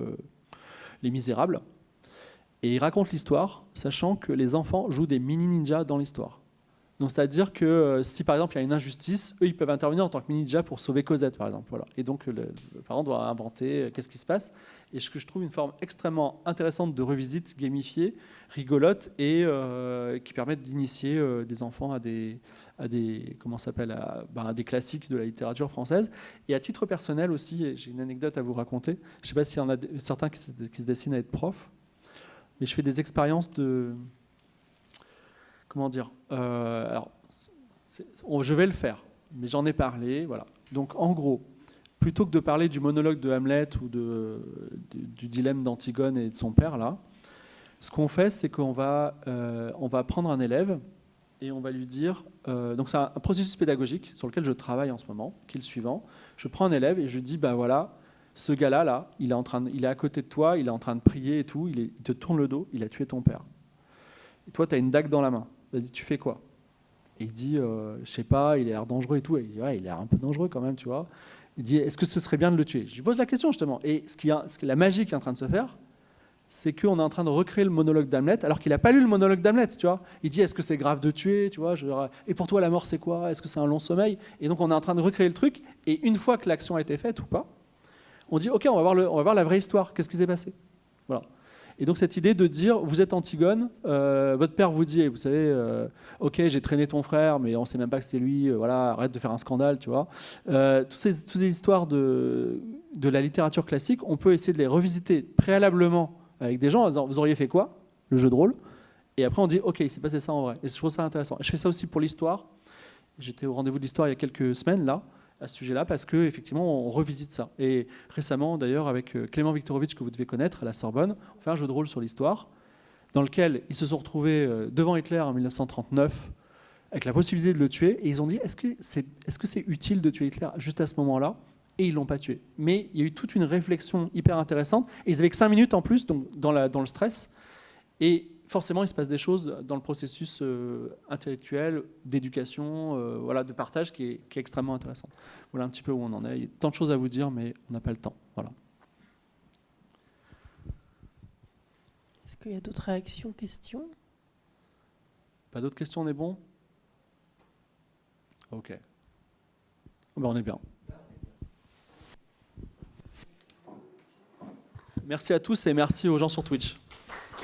Les Misérables, et il raconte l'histoire, sachant que les enfants jouent des mini-ninjas dans l'histoire. Donc c'est-à-dire que si par exemple il y a une injustice, eux ils peuvent intervenir en tant que mini-ninja pour sauver Cosette par exemple. Voilà. Et donc le parent doit inventer qu'est-ce qui se passe. Et ce que je trouve une forme extrêmement intéressante de revisite gamifiée, rigolote et qui permet d'initier des enfants à des classiques de la littérature française. Et à titre personnel aussi, j'ai une anecdote à vous raconter. Je ne sais pas s'il y en a certains qui se destinent à être profs, mais je fais des expériences de... Comment dire je vais le faire, mais j'en ai parlé. Voilà. Donc en gros, plutôt que de parler du monologue de Hamlet ou du dilemme d'Antigone et de son père, là, ce qu'on fait, c'est qu'on va prendre un élève et on va lui dire... donc c'est un processus pédagogique sur lequel je travaille en ce moment, qui est le suivant. Je prends un élève et je lui dis, voilà, ce gars-là, là, il est à côté de toi, il est en train de prier et tout, il te tourne le dos, il a tué ton père. Et toi, tu as une dague dans la main. Vas-y, tu fais quoi? Et il dit, je sais pas, il a l'air dangereux et tout. Et il dit, ouais, il a l'air un peu dangereux quand même, tu vois. Il dit, est-ce que ce serait bien de le tuer? Je lui pose la question justement. Et la magie qui est en train de se faire, c'est qu'on est en train de recréer le monologue d'Hamlet, alors qu'il n'a pas lu le monologue d'Hamlet, tu vois. Il dit, est-ce que c'est grave de tuer, tu vois, et pour toi, la mort, c'est quoi? Est-ce que c'est un long sommeil? Et donc, on est en train de recréer le truc. Et une fois que l'action a été faite ou pas, on dit, ok, on va voir la vraie histoire. Qu'est-ce qui s'est passé? Voilà. Et donc cette idée de dire, vous êtes Antigone, votre père vous dit, vous savez, ok, j'ai traîné ton frère, mais on ne sait même pas que c'est lui, voilà, arrête de faire un scandale, tu vois. Toutes ces histoires de la littérature classique, on peut essayer de les revisiter préalablement avec des gens en disant, vous auriez fait quoi? Le jeu de rôle. Et après on dit, ok, il s'est passé ça en vrai. Et je trouve ça intéressant. Je fais ça aussi pour l'histoire. J'étais au rendez-vous de l'histoire il y a quelques semaines, là, à ce sujet-là, parce qu'effectivement, on revisite ça. Et récemment, d'ailleurs, avec Clément Viktorovitch, que vous devez connaître, à la Sorbonne, on fait un jeu de rôle sur l'histoire, dans lequel ils se sont retrouvés devant Hitler en 1939, avec la possibilité de le tuer, et ils ont dit, est-ce que c'est utile de tuer Hitler juste à ce moment-là? Et ils ne l'ont pas tué. Mais il y a eu toute une réflexion hyper intéressante, et ils avaient que 5 minutes en plus, donc dans le stress, et forcément, il se passe des choses dans le processus intellectuel, d'éducation, de partage qui est extrêmement intéressant. Voilà un petit peu où on en est. Il y a tant de choses à vous dire, mais on n'a pas le temps. Voilà. Est-ce qu'il y a d'autres réactions, questions? Pas d'autres questions, on est bon? Ok. On est bien. Merci à tous et merci aux gens sur Twitch.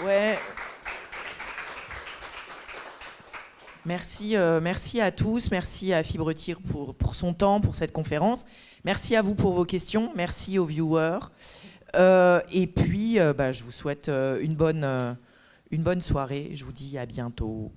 Ouais. Merci à tous, merci à Fibre-Tir pour son temps, pour cette conférence. Merci à vous pour vos questions, merci aux viewers. Et puis, je vous souhaite une bonne soirée. Je vous dis à bientôt.